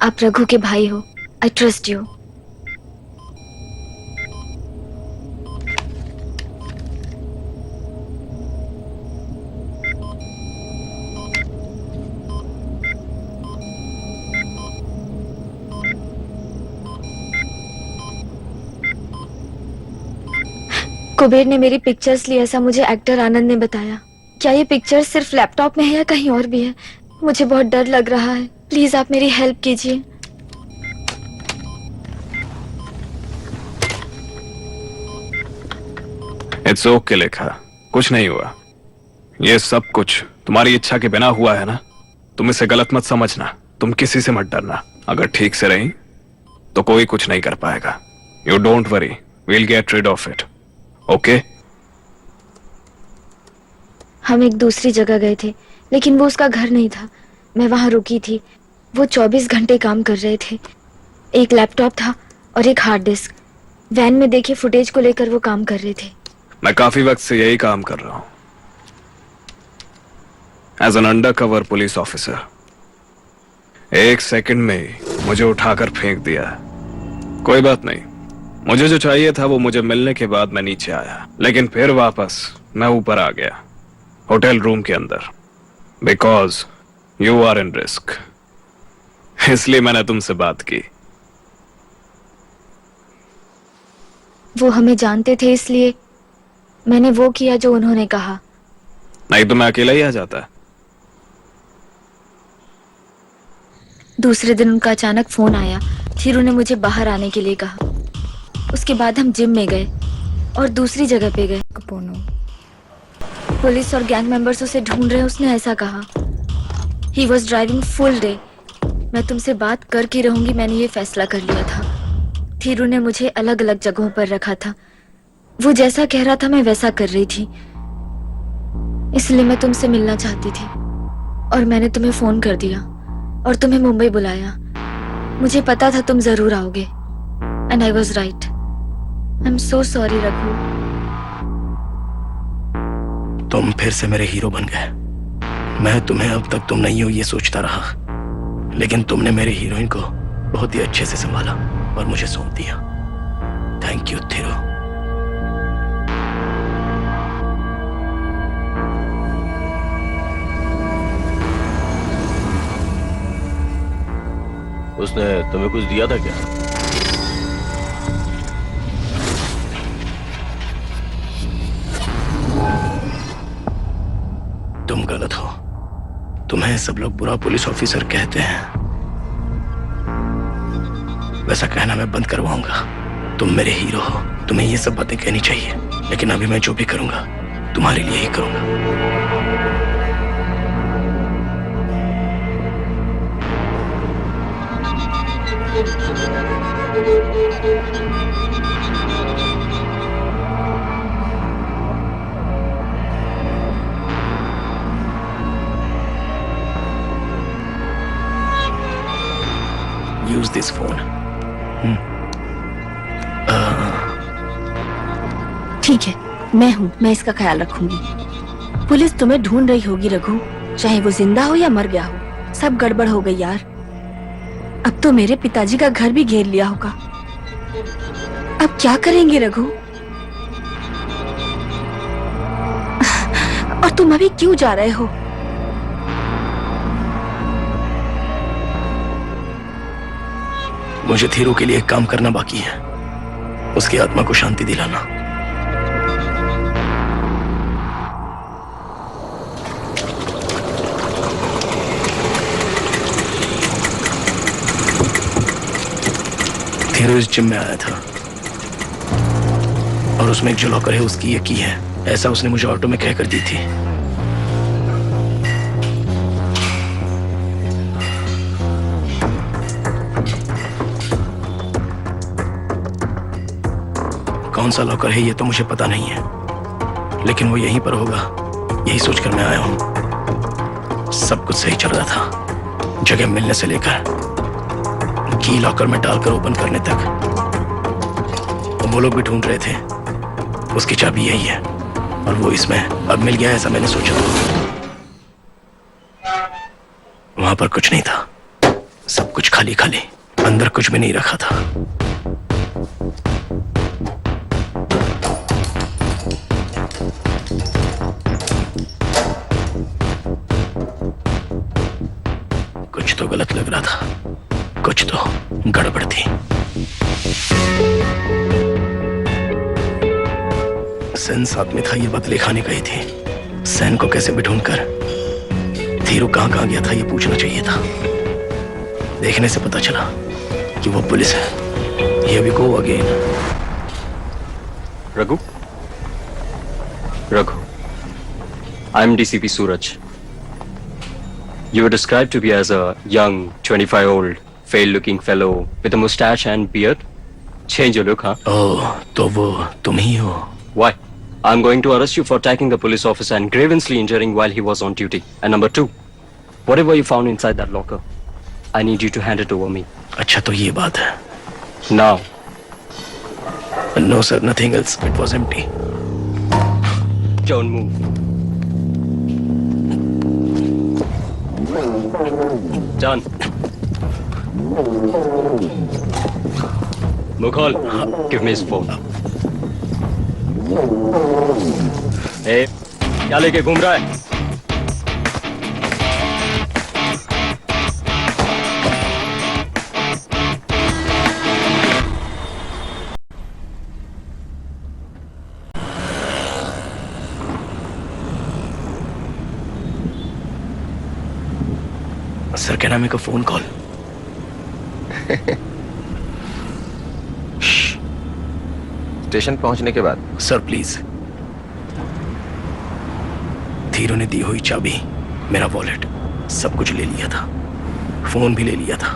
आप रघु के भाई हो। I trust you. कुबेर ने मेरी पिक्चर्स ली, ऐसा मुझे एक्टर आनंद ने बताया। क्या ये पिक्चर्स सिर्फ लैपटॉप में है या कहीं और भी है? मुझे बहुत डर लग रहा है। प्लीज आप मेरी हेल्प कीजिए। इट्स ओके लेखा, कुछ नहीं हुआ। ये सब कुछ तुम्हारी इच्छा के बिना हुआ है ना? तुम इसे गलत मत समझना। तुम किसी से मत डरना। अगर ठीक से रही तो कोई कुछ नहीं कर पाएगा। You don't worry, we'll get rid of it. Okay? हम एक दूसरी जगह गए थे, लेकिन वो उसका घर नहीं था। मैं वहां रुकी थी। वो 24 घंटे काम कर रहे थे। एक लैपटॉप था और एक हार्ड डिस्क। वैन में देखे फुटेज को लेकर वो काम कर रहे थे। मैं काफी वक्त से यही काम कर रहा हूं, as an undercover police officer. एक सेकंड में ही मुझे उठाकर फेंक दिया। कोई बात नहीं, मुझे जो चाहिए था वो मुझे मिलने के बाद मैं नीचे आया, लेकिन फिर वापस मैं ऊपर आ गया, होटल रूम के अंदर, because you are in risk. इसलिए मैंने तुमसे बात की। वो हमें जानते थे, इसलिए मैंने वो किया जो उन्होंने कहा। नहीं तो मैं अकेला ही आ जाता। दूसरे दिन उनका अचानक फोन आया। फिर उन्हें मुझे बाहर आने के लिए कहा। उसके बाद हम जिम में गए और दूसरी जगह पे गए। पुलिस और गैंग मेंबर्स उसे ढूंढ रहे हैं, उसने ऐसा कहा। He was driving full day. मैं तुमसे बात करके रहूंगी, मैंने ये फैसला कर लिया था। थीरू ने मुझे अलग अलग जगहों पर रखा था। वो जैसा कह रहा था मैं वैसा कर रही थी। इसलिए मैं तुमसे मिलना चाहती थी और मैंने तुम्हें फोन कर दिया और तुम्हें मुंबई बुलाया। मुझे पता था तुम जरूर आओगे and I was right. I am so sorry Raghu. तुम फिर से मेरे हीरो बन गए। मैं तुम्हें अब तक तुम नहीं हो ये सोचता रहा, लेकिन तुमने मेरे हीरोइन को बहुत ही अच्छे से संभाला और मुझे सौंप दिया। Thank you Thiru. उसने तुम्हें कुछ दिया था क्या? तुम गलत हो। तुम्हें सब लोग बुरा पुलिस ऑफिसर कहते हैं। वैसा कहना मैं बंद करवाऊंगा। तुम मेरे हीरो हो, तुम्हें ये सब बातें कहनी चाहिए, लेकिन अभी मैं जो भी करूंगा तुम्हारे लिए ही करूंगा। Use this phone. ठीक है, मैं हूँ, मैं इसका ख्याल रखूंगी। पुलिस तुम्हें ढूंढ रही होगी रघु, चाहे वो जिंदा हो या मर गया हो। सब गड़बड़ हो गई यार। अब तो मेरे पिताजी का घर भी घेर लिया होगा। अब क्या करेंगे रघु? और तुम अभी क्यों जा रहे हो? मुझे थीरू के लिए एक काम करना बाकी है, उसकी आत्मा को शांति दिलाना। थीरू इस जिम में आया था और उसमें एक जो लॉकर है उसकी ये की है, ऐसा उसने मुझे ऑटो में कहकर दी थी। कौन सा लॉकर है ये तो मुझे पता नहीं है, लेकिन वो यहीं पर होगा, यही सोचकर मैं आया हूं। सब कुछ सही चल रहा था, जगह मिलने से लेकर की लॉकर में डालकर ओपन करने तक। वो लोग भी ढूंढ रहे थे, उसकी चाबी यही है और वो इसमें अब मिल गया, ऐसा मैंने सोचा। वहां पर कुछ नहीं था, सब कुछ खाली खाली, अंदर कुछ भी नहीं रखा था। कुछ तो गलत लग रहा था, कुछ तो गड़बड़ थी। सेन साथ में था, ये बात लिखाने गई थी। सेन को कैसे भी ढूंढकर थीरू कहां गया था ये पूछना चाहिए था। देखने से पता चला कि वो पुलिस है। Here we go again. Raghu? Raghu. I'm DCP Suraj. You were described to be as a young, 25-year-old, fair-looking fellow with a mustache and beard. Change your look, huh? Oh, तो वो तुम ही हो? Why? I'm going to arrest you for attacking the police officer and grievously injuring while he was on duty. And number 2, whatever you found inside that locker, I need you to hand it over me. अच्छा तो ये बात है। Now. No sir, nothing else. It was empty. Don't move. Done. Mughal, give me his phone. Hey, क्या लेके घूम रहा है? Sir, can I make a phone call? Station पहुंचने के बाद सर प्लीज। धीरू ने दी हुई चाबी, मेरा वॉलेट, सब कुछ ले लिया था, फोन भी ले लिया था।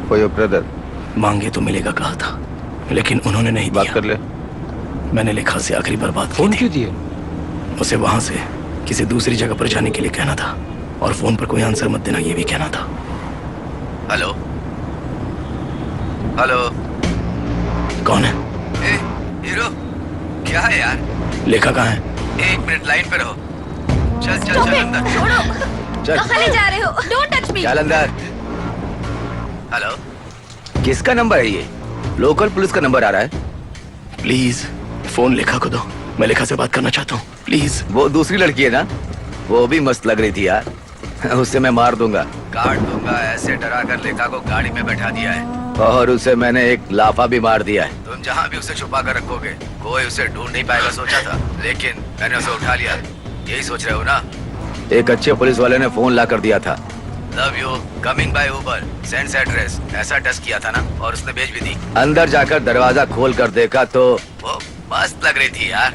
For your brother. मांगे तो मिलेगा कहा था, लेकिन उन्होंने नहीं बात दिया। कर ले। मैंने लिखा से आखिरी बार बात फोन की क्यों थी। दिए? उसे वहां से किसी दूसरी जगह पर जाने के लिए कहना था, और फोन पर कोई आंसर मत देना ये भी कहना था। Hello hello. कौन है? ए हीरो, क्या है यार? लेखा कहाँ है? 1 मिनट लाइन पे रहो। चल चल चल अंदर। छोड़ो, चल कहाँ ले जा रहे हो? Don't touch me. चल अंदर। हेलो, किसका नंबर है ये? लोकल पुलिस का नंबर आ रहा है। प्लीज फोन लेखा को दो, मैं लेखा से बात करना चाहता हूँ प्लीज। वो दूसरी लड़की है ना, वो भी मस्त लग रही थी यार। उसे मैं मार दूंगा, काट दूंगा। ऐसे डरा कर लेखा को गाड़ी में बैठा दिया है, और उसे मैंने एक लाफा भी मार दिया है। तुम जहाँ भी उसे छुपा कर रखोगे, कोई उसे ढूंढ नहीं पाएगा सोचा था, लेकिन मैंने उसे उठा लिया। यही सोच रहे हो ना? एक अच्छे पुलिस वाले ने फोन ला कर दिया था, love you, coming by Uber, sends address, ऐसा टेस्ट किया था ना, और उसने भेज भी दी। अंदर जाकर दरवाजा खोल कर देखा तो वो मस्त लग रही थी यार।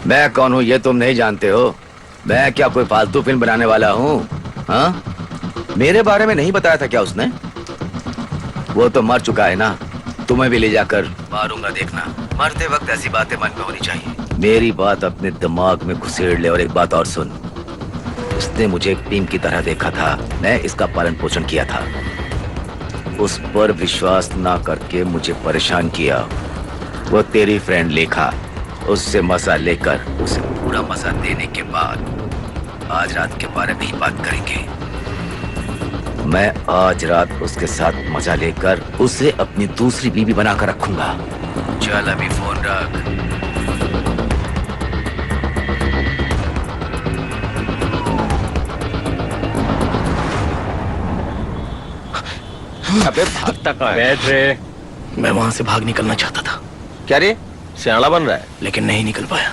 मैं कौन हूँ ये तुम नहीं जानते हो? मैं क्या कोई फालतू फिल्म बनाने वाला हूँ? हाँ, मेरे बारे में नहीं बताया था क्या उसने? वो तो मर चुका है ना, तुम्हें भी ले जाकर मारूंगा देखना। मरते वक्त ऐसी बातें मन में होनी चाहिए। मेरी बात अपने दिमाग में घुसेड़ ले। और एक बात और सुन, उसने मुझे एक टीम की तरह देखा था, मैं इसका पालन पोषण किया था। उस पर विश्वास ना करके मुझे परेशान किया। वो तेरी फ्रेंड लेखा, उससे मजा लेकर उसे पूरा मजा देने के बाद आज रात के बारे में ही बात करेंगे। मैं आज रात उसके साथ मजा लेकर उसे अपनी दूसरी बीवी बनाकर रखूंगा। चल अभी फोन रख। अबे भागता कहाँ है? बैठ रे। मैं वहां से भाग निकलना चाहता था, क्या रे, सियाना बन रहा है? लेकिन नहीं निकल पाया।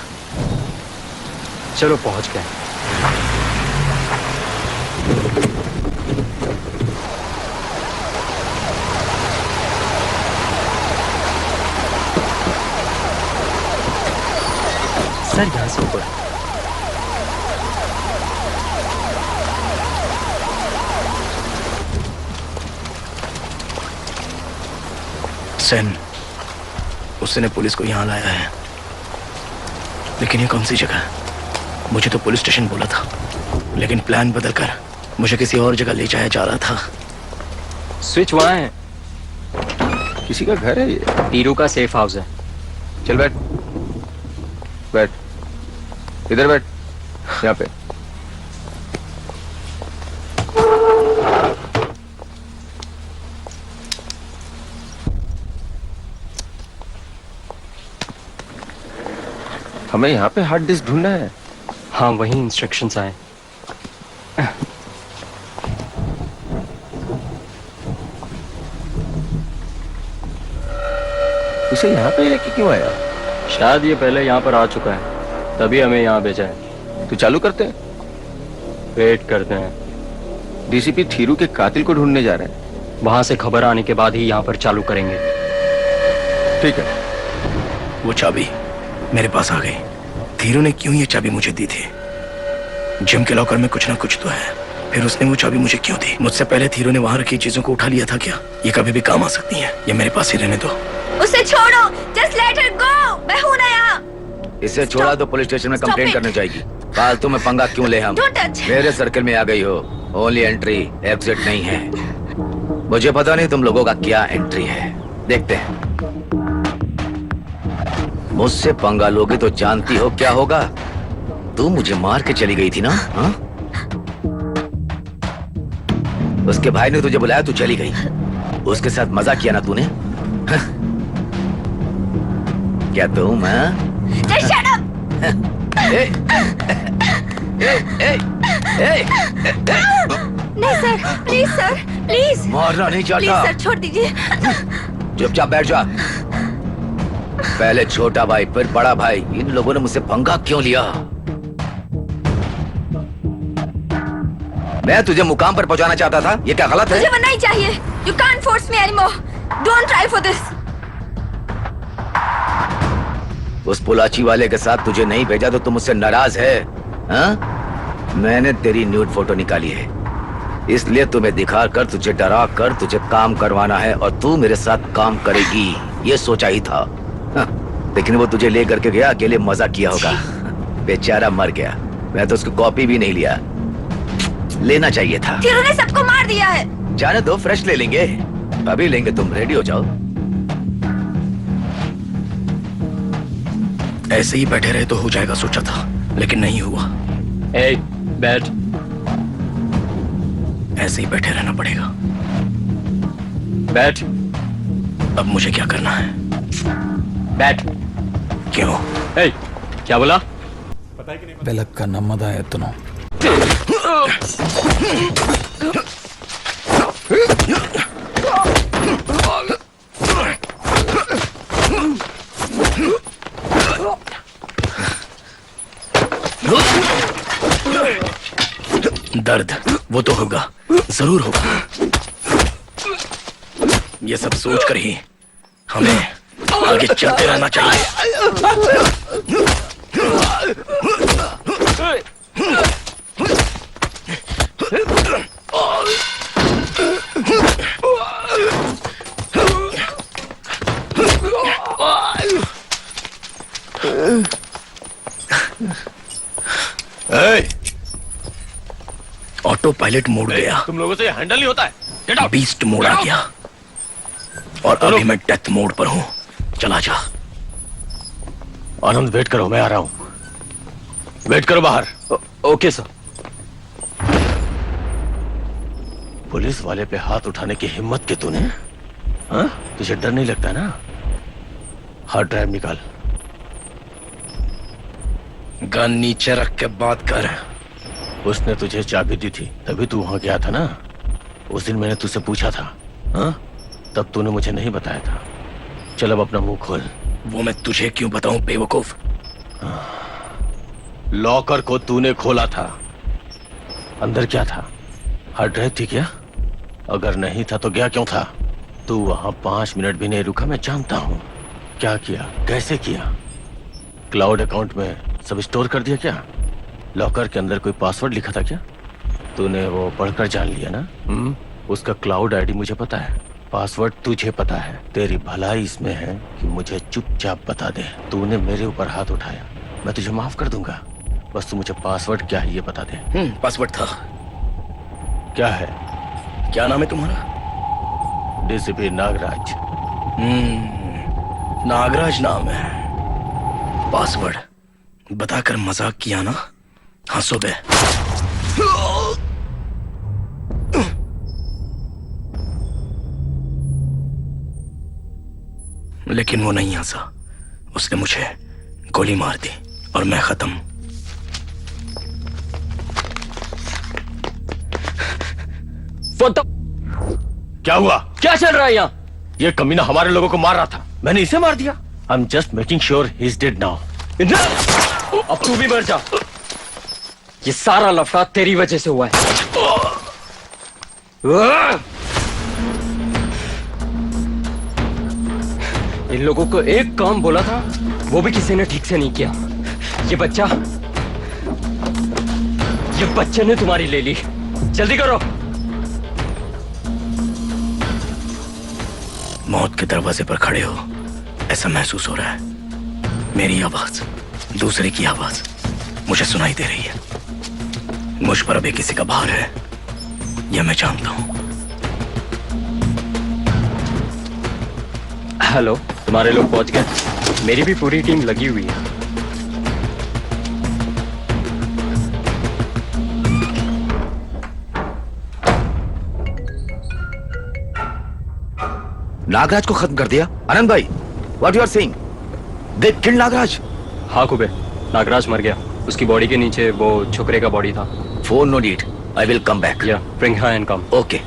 चलो पहुंच गए। सर यहाँ से ऊपर। सेन, उसने पुलिस को यहाँ लाया है, लेकिन ये कौन सी जगह है? मुझे तो पुलिस स्टेशन बोला था, लेकिन प्लान बदलकर मुझे किसी और जगह ले जाया जा रहा था। स्विच वहाँ है। किसी का घर है ये? टीरू का सेफ हाउस है। चल बैठ बैठ, इधर बैठ, यहाँ पे। हमें यहाँ पे हार्ड डिस्क ढूंढना है। हाँ, वही इंस्ट्रक्शंस आए। उसे यहाँ पे लेके क्यों आया? शायद ये पहले यहाँ पर आ चुका है, तभी हमें यहाँ भेजा है। तो चालू करते हैं। वेट करते हैं। डीसीपी थीरू के कातिल को ढूंढने जा रहे हैं। वहां से खबर आने के बाद ही यहाँ पर चालू करेंगे। ठीक है। वो चाबी मेरे पास आ गई। धीरू ने क्यों ये चाबी मुझे दी थी? जिम के लॉकर में कुछ ना कुछ तो है। फिर उसने वो चाबी मुझे क्यों दी? मुझसे पहले धीरू ने वहां रखी चीजों को उठा लिया था क्या? ये कभी भी काम आ सकती है, ये मेरे पास ही रहने दो। उसे छोड़ो, जस्ट लेट इट गो। मैं हूं ना यहाँ। इसे छोड़ा तो पुलिस स्टेशन में Stop कंप्लेंट it. करनी चाहिए। फालतू में पंगा क्यों ले हम? Don't touch. मेरे सर्कल में आ गई हो, ओनली एंट्री एग्जिट नहीं है। मुझे पता नहीं तुम लोगों का क्या एंट्री है, देखते हैं। मुझसे पंगा लोगे तो जानती हो क्या होगा? तू मुझे मार के चली गई थी ना? हाँ? उसके भाई ने तुझे बुलाया, तू चली गई। उसके साथ मजा किया ना तूने? हाँ? क्या तुम? Just shut up. नहीं सर, प्लीज सर, प्लीज। मारना नहीं प्लीज चाहता। सर, छोड़ दीजिए। चुपचाप बैठ जा। पहले छोटा भाई फिर बड़ा भाई, इन लोगों ने मुझसे पंगा क्यों लिया? मैं तुझे मुकाम पर पहुंचाना चाहता था, ये क्या गलत है? मुझे वो नहीं चाहिए। You can't force me anymore. Don't try for this. उस पुलाची वाले के साथ तुझे नहीं भेजा तो तुम मुझसे नाराज है? हाँ? मैंने तेरी न्यूड फोटो निकाली है, इसलिए तुम्हें दिखा कर, तुझे डरा कर तुझे काम करवाना है और तू मेरे साथ काम करेगी, ये सोचा ही था। हाँ, लेकिन वो तुझे ले करके गया, अकेले मजा किया होगा। बेचारा मर गया, मैं तो उसकी कॉपी भी नहीं लिया, लेना चाहिए था। फिर उन्हें सबको मार दिया है। जाने दो, फ्रेश ले लेंगे, अभी लेंगे, तुम रेडी हो जाओ। ऐसे ही बैठे रहे तो हो जाएगा सोचा था, लेकिन नहीं हुआ। ए, बैठ। ऐसे ही बैठे रहना पड़ेगा। बैठ। अब मुझे क्या करना है? बैठ। क्यों? ए, क्या बोला? ಬೆಳಕ ನಮ್ಮದ ಎತ್ತನು दर्द वो तो होगा, जरूर होगा। ये सब सोच कर ही हमें आगे चलते रहना चाहिए। ऑटो पायलट मोड गया, तुम लोगों से हैंडल नहीं होता है। बीस्ट मोड आ गया और अभी मैं डेथ मोड पर हूँ। चला जा। आनंद वेट करो, मैं आ रहा हूँ। वेट करो बाहर। Okay sir. पुलिस वाले पे हाथ उठाने की हिम्मत की तूने? हाँ? तुझे डर नहीं लगता ना? हार्ड ड्राइव निकाल। गन नीचे रख के बात कर। उसने तुझे चाबी दी थी, तभी तू वहां गया था ना? उस दिन मैंने तुझसे पूछा था, हाँ? तब तूने मुझे नहीं बताया था। चल अब अपना मुंह खोल। वो मैं तुझे क्यों बताऊं बेवकूफ? लॉकर को तूने खोला था, अंदर क्या था? हार्ड ड्राइव थी क्या? अगर नहीं था तो गया क्यों था? तू वहां 5 मिनट भी नहीं रुका, मैं जानता हूं। क्या किया, कैसे किया? क्लाउड अकाउंट में सब स्टोर कर दिया क्या? लॉकर के अंदर कोई पासवर्ड लिखा था क्या? तूने वो पढ़कर जान लिया ना? उसका क्लाउड आईडी मुझे पता है, पासवर्ड तुझे पता है। तेरी भलाई इसमें है कि मुझे चुपचाप बता दे। तूने मेरे ऊपर हाथ उठाया, मैं तुझे माफ कर दूंगा, बस तू मुझे पासवर्ड क्या है ये बता दे। पासवर्ड था। क्या है? क्या नाम है तुम्हारा? डीसीपी नागराज। नागराज नाम है। पासवर्ड बताकर मजाक किया ना? हंसो बे। लेकिन वो नहीं हंसा, उसने मुझे गोली मार दी और मैं खत्म। क्या हुआ? क्या चल रहा है यहाँ? ये कमीना हमारे लोगों को मार रहा था, मैंने इसे मार दिया। I am just making sure he is dead now. अब तू भी मर जा। ये सारा लफड़ा तेरी वजह से हुआ है। इन लोगों को एक काम बोला था, वो भी किसी ने ठीक से नहीं किया। ये बच्चे ने तुम्हारी ले ली। जल्दी करो। मौत के दरवाजे पर खड़े हो, ऐसा महसूस हो रहा है। मेरी आवाज, दूसरे की आवाज मुझे सुनाई दे रही है। मुझ पर अभी किसी का भार है, यह मैं जानता हूं। हेलो, तुम्हारे लोग पहुंच गए? मेरी भी पूरी टीम लगी हुई है। नागराज को खत्म कर दिया? आनंद भाई, what you are saying? They killed Nagraj? हाँ कुबे, नागराज मर गया। उसकी बॉडी के नीचे वो छोकरे का बॉडी था। Phone no need, I will come back. या bring her and come. Okay.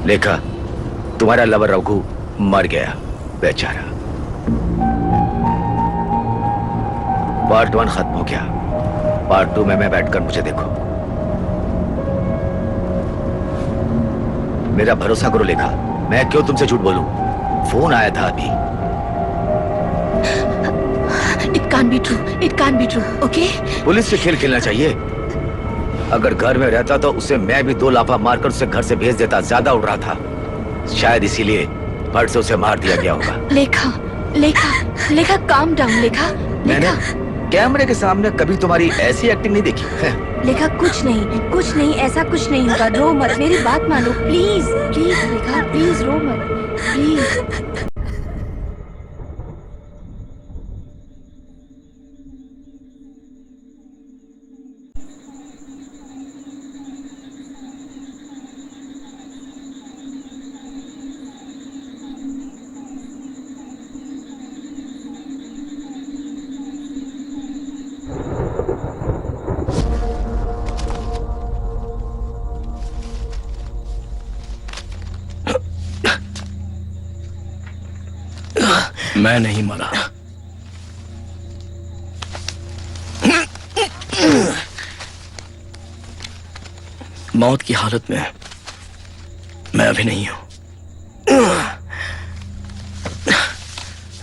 देखा, तुम्हारा लवर रघु मर गया, बेचारा। पार्ट 1 खत्म हो गया, पार्ट 2 में मैं बैठकर मुझे देखो। मेरा भरोसा करो लेखा, मैं क्यों तुमसे झूठ बोलूं? फोन आया था अभी। It can't be true, it can't be true, okay? Police से खेल खेलना चाहिए। अगर घर में रहता तो उसे मैं भी 2 लाफा मारकर उसे घर से भेज देता। ज्यादा उड़ रहा था, शायद इसीलिए फट से उसे मार दिया गया होगा। लेखा, लेखा, लेखा, काम डाउन लेखा। मैंने कैमरे के सामने कभी तुम्हारी ऐसी एक्टिंग नहीं देखी है। लेखा कुछ नहीं, ऐसा कुछ नहीं होगा। रो मत, मेरी बात मानो प्लीज, प्लीज लेखा, प्लीज रो मत, प्लीज। मैं नहीं मरा। मौत की हालत में मैं अभी नहीं हूं।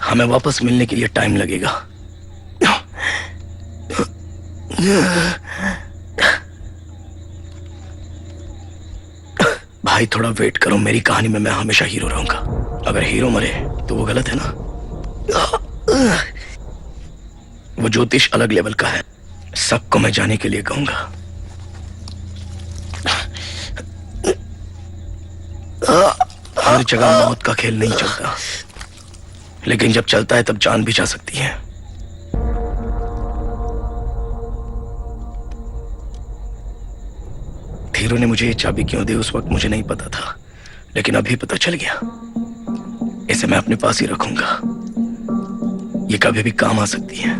हमें वापस मिलने के लिए टाइम लगेगा। भाई थोड़ा वेट करो, मेरी कहानी में मैं हमेशा हीरो रहूंगा। अगर हीरो मरे तो वो गलत है ना। वो ज्योतिष अलग लेवल का है, सबको मैं जाने के लिए कहूंगा। हर जगह मौत का खेल नहीं चलता, लेकिन जब चलता है तब जान भी जा सकती है। धीरू ने मुझे ये चाबी क्यों दी उस वक्त मुझे नहीं पता था, लेकिन अभी पता चल गया। इसे मैं अपने पास ही रखूंगा, ये कभी भी काम आ सकती है।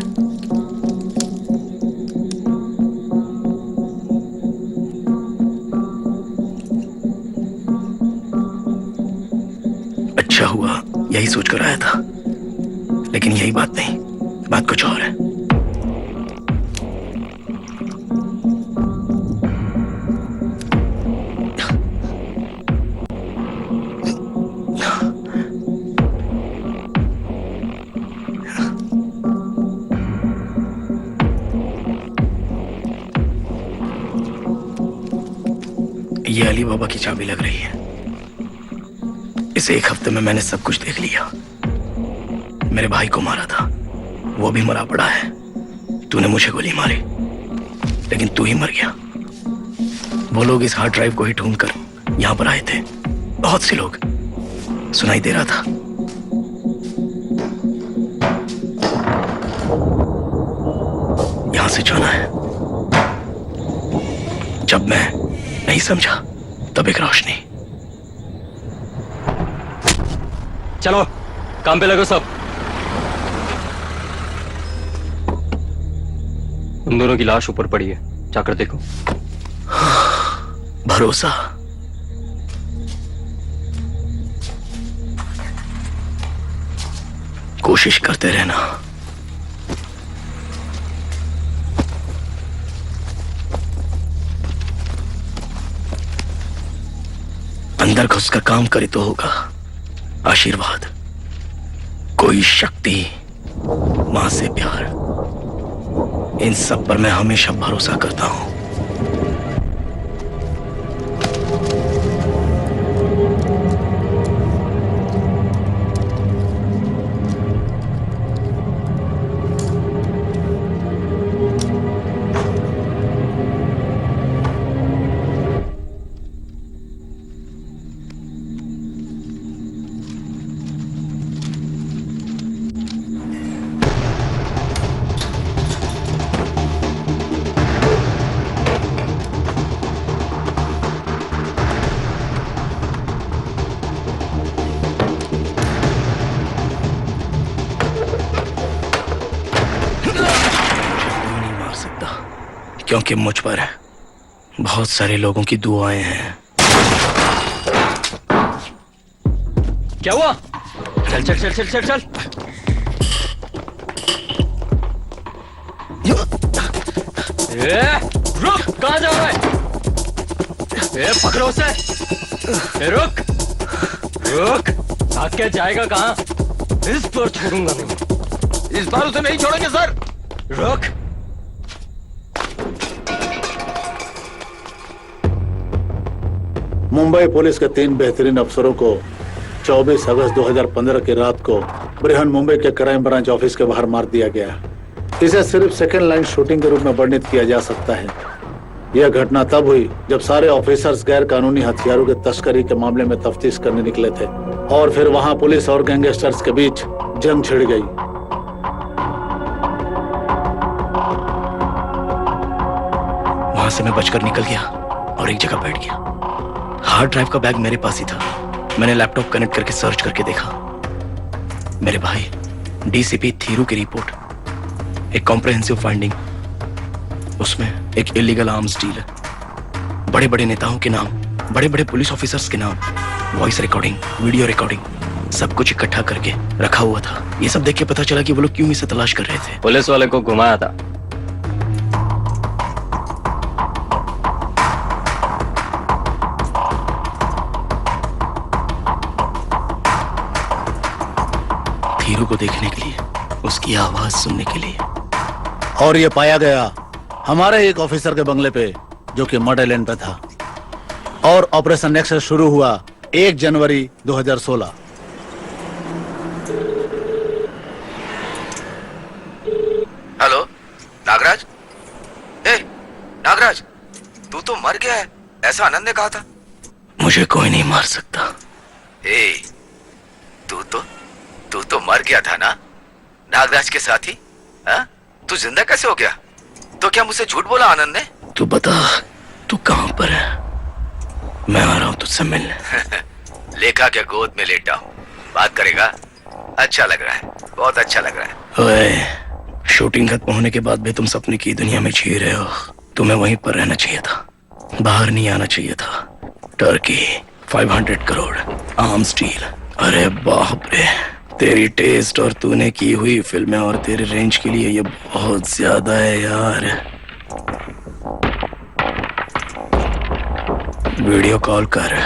अच्छा हुआ यही सोचकर आया था, लेकिन यही बात नहीं, बात कुछ और है। ये अली बाबा की चाबी लग रही है। इस 1 हफ्ते में मैंने सब कुछ देख लिया। मेरे भाई को मारा था, वो भी मरा पड़ा है। तूने मुझे गोली मारी, लेकिन तू ही मर गया। वो लोग इस हार्ड ड्राइव को ही ढूंढकर यहां पर आए थे, बहुत से लोग। सुनाई दे रहा था। यहां से जाना है। जब मैं नहीं समझा तब एक रोशनी। चलो काम पे लगो सब। उन दोनों की लाश ऊपर पड़ी है, जाकर देखो। भरोसा। कोशिश करते रहना। अंदर घुसकर काम करे तो होगा आशीर्वाद, कोई शक्ति, मां से प्यार, इन सब पर मैं हमेशा भरोसा करता हूं। क्योंकि मुझ पर बहुत सारे लोगों की दुआएं हैं। क्या हुआ? चल चल चल चल चल चल। रुक, कहाँ जा रहा है? पकड़ो उसे। रुक रुक, भाग के जाएगा कहाँ? इस पर छोड़ूंगा नहीं, इस बार उसे नहीं छोड़ेंगे सर। रुक। मुंबई पुलिस के 3 बेहतरीन अफसरों को 24 अगस्त 2015 की रात को बृहन मुंबई के क्राइम ब्रांच ऑफिस के बाहर मार दिया गया। इसे सिर्फ सेकेंड लाइन शूटिंग के रूप में वर्णित किया जा सकता है। यह घटना तब हुई जब सारे ऑफिसर्स गैर कानूनी हथियारों के तस्करी के मामले में तफ्तीश करने निकले थे और फिर वहां पुलिस और गैंगस्टर्स के बीच जंग छिड़ गई। वहां से मैं बचकर निकल गया और एक जगह बैठ गया। हार्ड ड्राइव का बैग मेरे पास ही था। मैंने लैपटॉप कनेक्ट करके सर्च करके देखा। मेरे भाई डीसीपी थीरू की रिपोर्ट, एक कॉम्प्रिहेंसिव फाइंडिंग, उसमें एक इलीगल आर्म्स डील, बड़े बड़े नेताओं के नाम, बड़े बड़े पुलिस ऑफिसर्स के नाम, वॉइस रिकॉर्डिंग, वीडियो रिकॉर्डिंग, सब कुछ इकट्ठा करके रखा हुआ था। ये सब देख के पता चला कि वो लोग क्यों इसे तलाश कर रहे थे। पुलिस वाले को घुमाया था। थीरू को देखने के लिए, उसकी आवाज सुनने के लिए। और ये पाया गया हमारे एक ऑफिसर के बंगले पे जो कि मर्डर लेन पे था। और ऑपरेशन नेक्सस शुरू हुआ 1 जनवरी 2016। हेलो नागराज। ए नागराज, तू तो मर गया है, ऐसा आनंद ने कहा था। मुझे कोई नहीं मार सकता। ए तू तो मर गया था ना नागराज के साथी। हाँ? तू जिंदा कैसे हो गया? तो क्या मुझसे झूठ बोला आनंद ने? तू बता, तू कहां पर है? मैं आ रहा हूं तुझसे मिलने। लेखा के गोद में लेटा हूँ। बात करेगा? अच्छा लग रहा है, बहुत अच्छा लग रहा है। ओए, शूटिंग खत्म होने के बाद भी तुम सपने की दुनिया में जी रहे हो। तुम्हें वहीं पर रहना चाहिए था, बाहर नहीं आना चाहिए था। Turkey 500 crore arms deal. अरे बाप रे, तेरी टेस्ट और तूने की हुई फिल्में और तेरे रेंज के लिए ये बहुत ज्यादा है यार। वीडियो कॉल कर।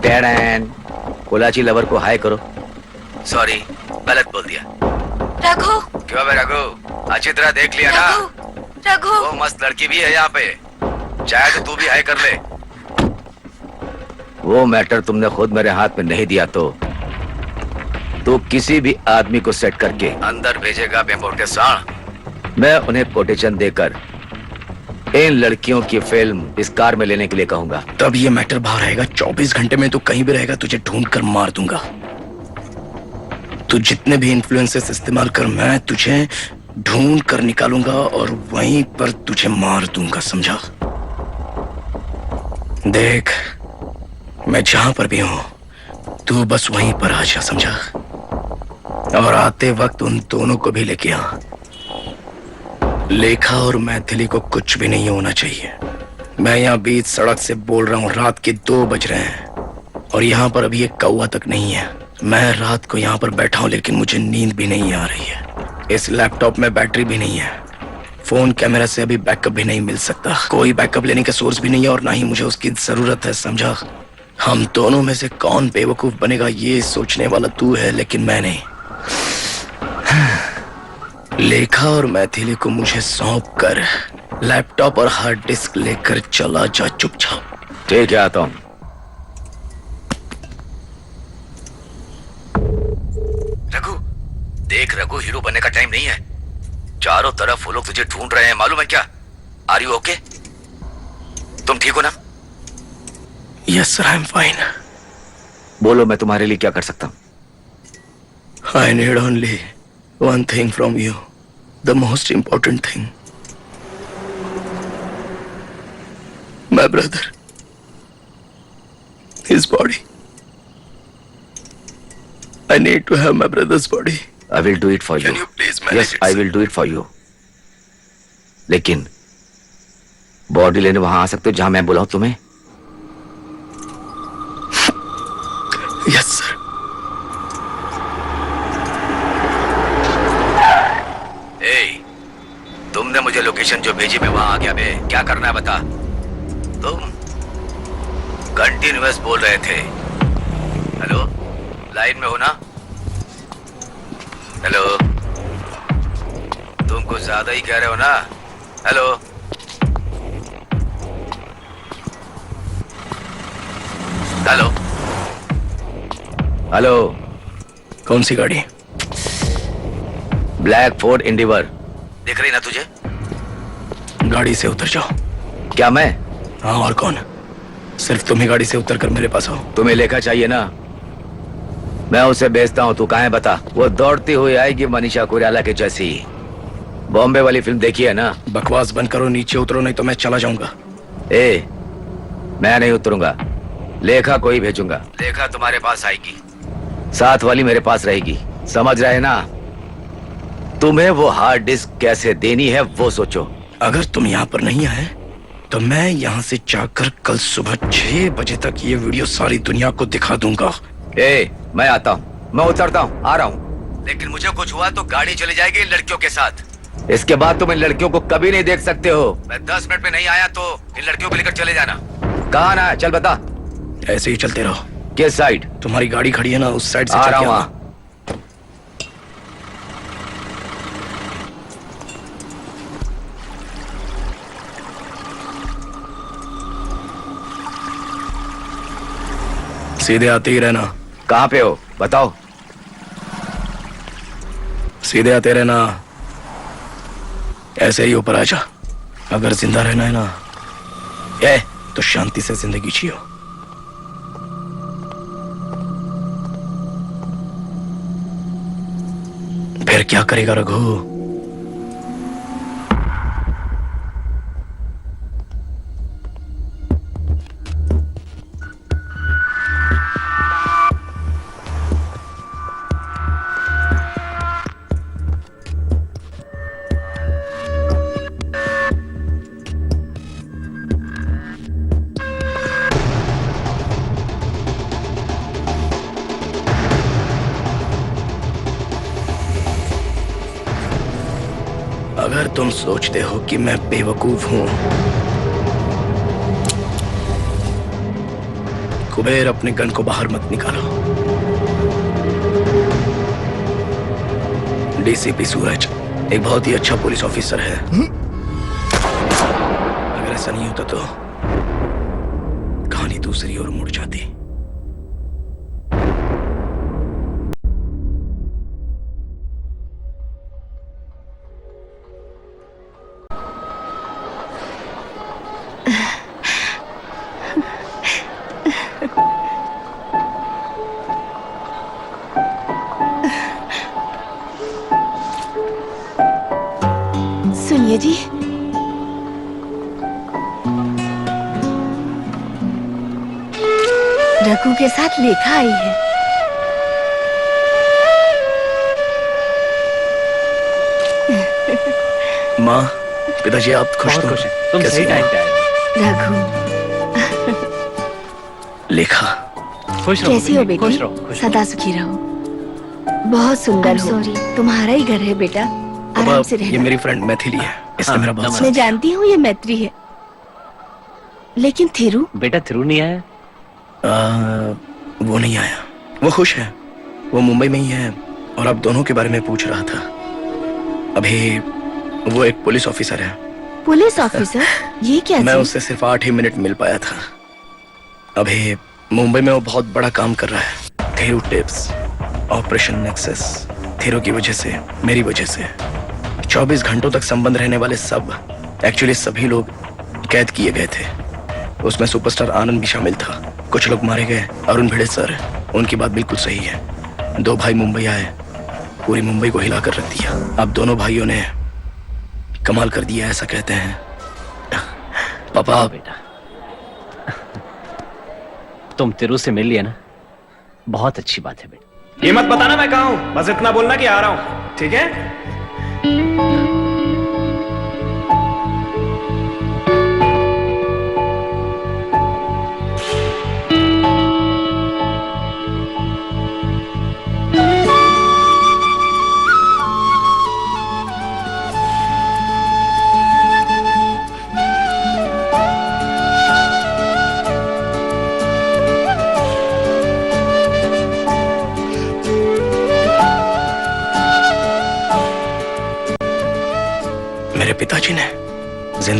टैडन, कोलाची लवर को हाय करो। सॉरी, गलत बोल दिया। रघु, क्यों बे रघु, अच्छी तरह देख लिया ना? रघु, वो मस्त लड़की भी है यहाँ पे, चाहे तो तू भी हाय कर ले। वो मैटर तुमने खुद मेरे हाथ में नहीं दिया तो किसी भी आदमी को सेट करके अंदर भेजेगा बेमोटे सांड। मैं उन्हें कोटेशन देकर इन लड़कियों की फिल्म इस कार में लेने के लिए कहूंगा। तब ये मैटर बाहर आएगा। 24 घंटे में तू कहीं भी रहेगा, तुझे ढूंढ कर मार दूंगा। तू जितने भी इन्फ्लुएंसेस इस्तेमाल कर, मैं तुझे ढूंढ कर निकालूंगा और वहीं पर तुझे मार दूंगा, समझा? देख, मैं जहां पर भी हूं, तू बस वहीं पर आ जा, समझा? और आते वक्त उन दोनों को भी लेके आ। लेखा और मैथिली को कुछ भी नहीं होना चाहिए। मैं यहाँ बीच सड़क से बोल रहा हूँ, रात के 2 बज रहे हैं और यहाँ पर अभी एक कौवा तक नहीं है। मैं रात को यहाँ पर बैठा हूँ लेकिन मुझे नींद भी नहीं आ रही है। इस लैपटॉप में बैटरी भी नहीं है। फोन कैमरा से अभी बैकअप भी नहीं मिल सकता। कोई बैकअप लेने का सोर्स भी नहीं है और ना ही मुझे उसकी जरूरत है, समझा? हम दोनों में से कौन बेवकूफ बनेगा ये सोचने वाला तू है, लेकिन मैं नहीं। लेखा और मैथिली को मुझे सौंप कर लैपटॉप और हार्ड डिस्क लेकर चला जा चुपचाप। ठीक है, आता हूं। रघु देख, रघु हीरो बनने का टाइम नहीं है। चारों तरफ वो लोग तुझे ढूंढ रहे हैं, मालूम है क्या? Are you okay? तुम ठीक हो ना? Yes sir, I am fine. बोलो, मैं तुम्हारे लिए क्या कर सकता हूं? I need only one thing from you, the most important thing. My brother, his body. I need to have my brother's body. I will do it for you. Can you please manage Yes, it, I sir? will do it for you. लेकिन body लेने वहां आ सकते हो जहां मैं बुलाऊं तुम्हें? Yes sir. तुमने मुझे लोकेशन जो भेजी मैं वहां आ गया बे। क्या करना है बता। तुम कंटिन्यूअस बोल रहे थे। हेलो, लाइन में हो ना? हेलो, तुम कुछ ज्यादा ही कह रहे हो ना? Hello, hello, hello. कौन सी गाड़ी? ब्लैक फोर्ड इंडिवर दिख रही ना तुझे? गाड़ी से उतर जाओ। क्या मैं? हाँ, और कौन? सिर्फ तुम ही गाड़ी से उतर कर मेरे पास आओ। तुम्हें लेखा चाहिए ना? मैं उसे बेचता हूँ, तू कहाँ है बता। वो दौड़ती हुई आएगी मनीषा कोइराला के जैसी। बॉम्बे वाली फिल्म देखी है ना? बकवास बंद करो, नीचे उतरो नहीं तो मैं चला जाऊंगा। मैं नहीं उतरूंगा, लेखा कोई भेजूंगा। लेखा तुम्हारे पास आएगी, साथ वाली मेरे पास रहेगी, समझ रहे ना? तुम्हें वो हार्ड डिस्क कैसे देनी है वो सोचो। अगर तुम यहाँ पर नहीं आए तो मैं यहाँ से जाकर कल सुबह 6 बजे तक ये वीडियो सारी दुनिया को दिखा दूंगा। मैं आता हूँ, मैं उतरता हूँ, आ रहा हूँ। लेकिन मुझे कुछ हुआ तो गाड़ी चली जाएगी इन लड़कियों के साथ। इसके बाद तुम इन लड़कियों को कभी नहीं देख सकते हो। मैं 10 मिनट में नहीं आया तो इन लड़कियों को लेकर चले जाना। कहाँ ना, चल बता। ऐसे ही चलते रहो। किस साइड? तुम्हारी गाड़ी खड़ी है ना, उस साइड से आ चल रहा के हूँ। आना। सीधे आते ही रहना। कहाँ पे हो बताओ? सीधे आते रहना, ऐसे ही ऊपर आ जा। अगर जिंदा रहना है ना तो शांति से जिंदगी जियो। फिर क्या करेगा रघु? अगर तुम सोचते हो कि मैं बेवकूफ हूं, कुबेर अपने गन को बाहर मत निकालो। डीसीपी सूरज एक बहुत ही अच्छा पुलिस ऑफिसर है। अगर ऐसा नहीं होता तो कहानी दूसरी ओर मुड़ जाती। सुनिए जी, रघु के साथ लेखा आई है। माँ, पिताजी आप खुश तो? तुम कैसी सही हो? टाइम पे आए। रघु, लेखा खुश रहो कैसी हो बेटी, बेटी? खुश रहो, खुश सदा सुखी रहो। बहुत सुंदर I'm हो। sorry. तुम्हारा ही घर है बेटा, आराम अब से ये रहना। मेरी फ्रेंड मैथिली है, इसने मेरा बहुत मैं जानती हूँ ये मैत्री है, लेकिन थिरू रहो। बेटा थिरू नहीं आया? वो नहीं आया। वो खुश है, वो मुंबई में ही है और आप दोनों के बारे में पूछ रहा था। अभी वो एक पुलिस ऑफिसर है। Police officer? ये क्या मैं चीज? उससे सिर्फ 8 ही मिनट मिल पाया था। अभी मुंबई में वो बहुत बड़ा काम कर रहा है। Thiru tips, operation nexus. Thiru की वजह से, मेरी वजह से 24 घंटों तक संबंध रहने वाले सब, एक्चुअली सभी लोग कैद किए गए थे। उसमें सुपरस्टार आनंद भी शामिल था। कुछ लोग मारे गए। अरुण भिड़े सर, उनकी बात बिल्कुल सही है। 2 भाई मुंबई आए, पूरी मुंबई को हिला कर रख दिया। अब दोनों भाइयों ने कमाल कर दिया, ऐसा कहते हैं। पापा हाँ बेटा, तुम तिरु से मिल लिया ना, बहुत अच्छी बात है बेटा। ये मत बताना मैं कहाँ हूँ, बस इतना बोलना कि आ रहा हूँ, ठीक है?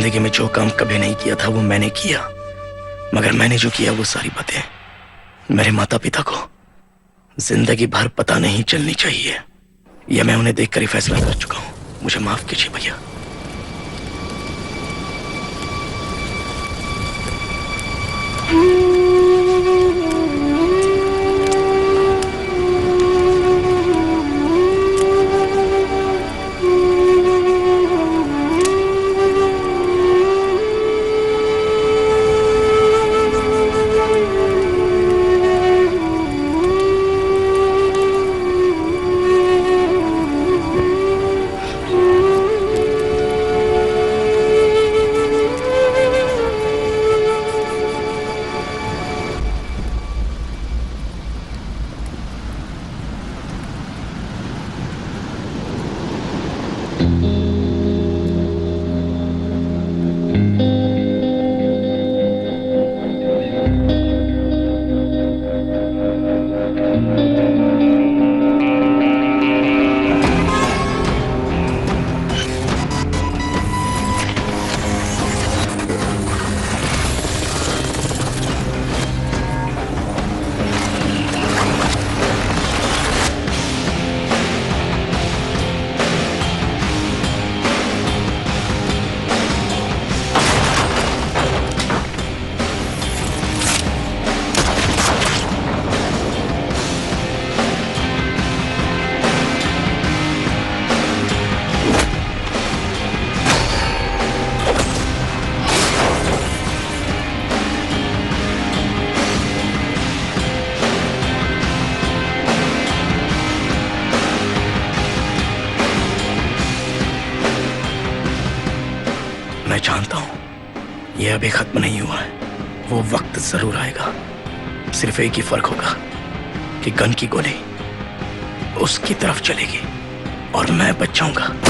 जिंदगी में जो काम कभी नहीं किया था वो मैंने किया, मगर मैंने जो किया वो सारी बातें मेरे माता पिता को जिंदगी भर पता नहीं चलनी चाहिए। यह मैं उन्हें देखकर ही फैसला कर चुका हूं। मुझे माफ कीजिए भैया। मैं जानता हूं यह अभी खत्म नहीं हुआ है, वो वक्त जरूर आएगा। सिर्फ एक ही फर्क होगा कि गन की गोली उसकी तरफ चलेगी और मैं बच जाऊंगा।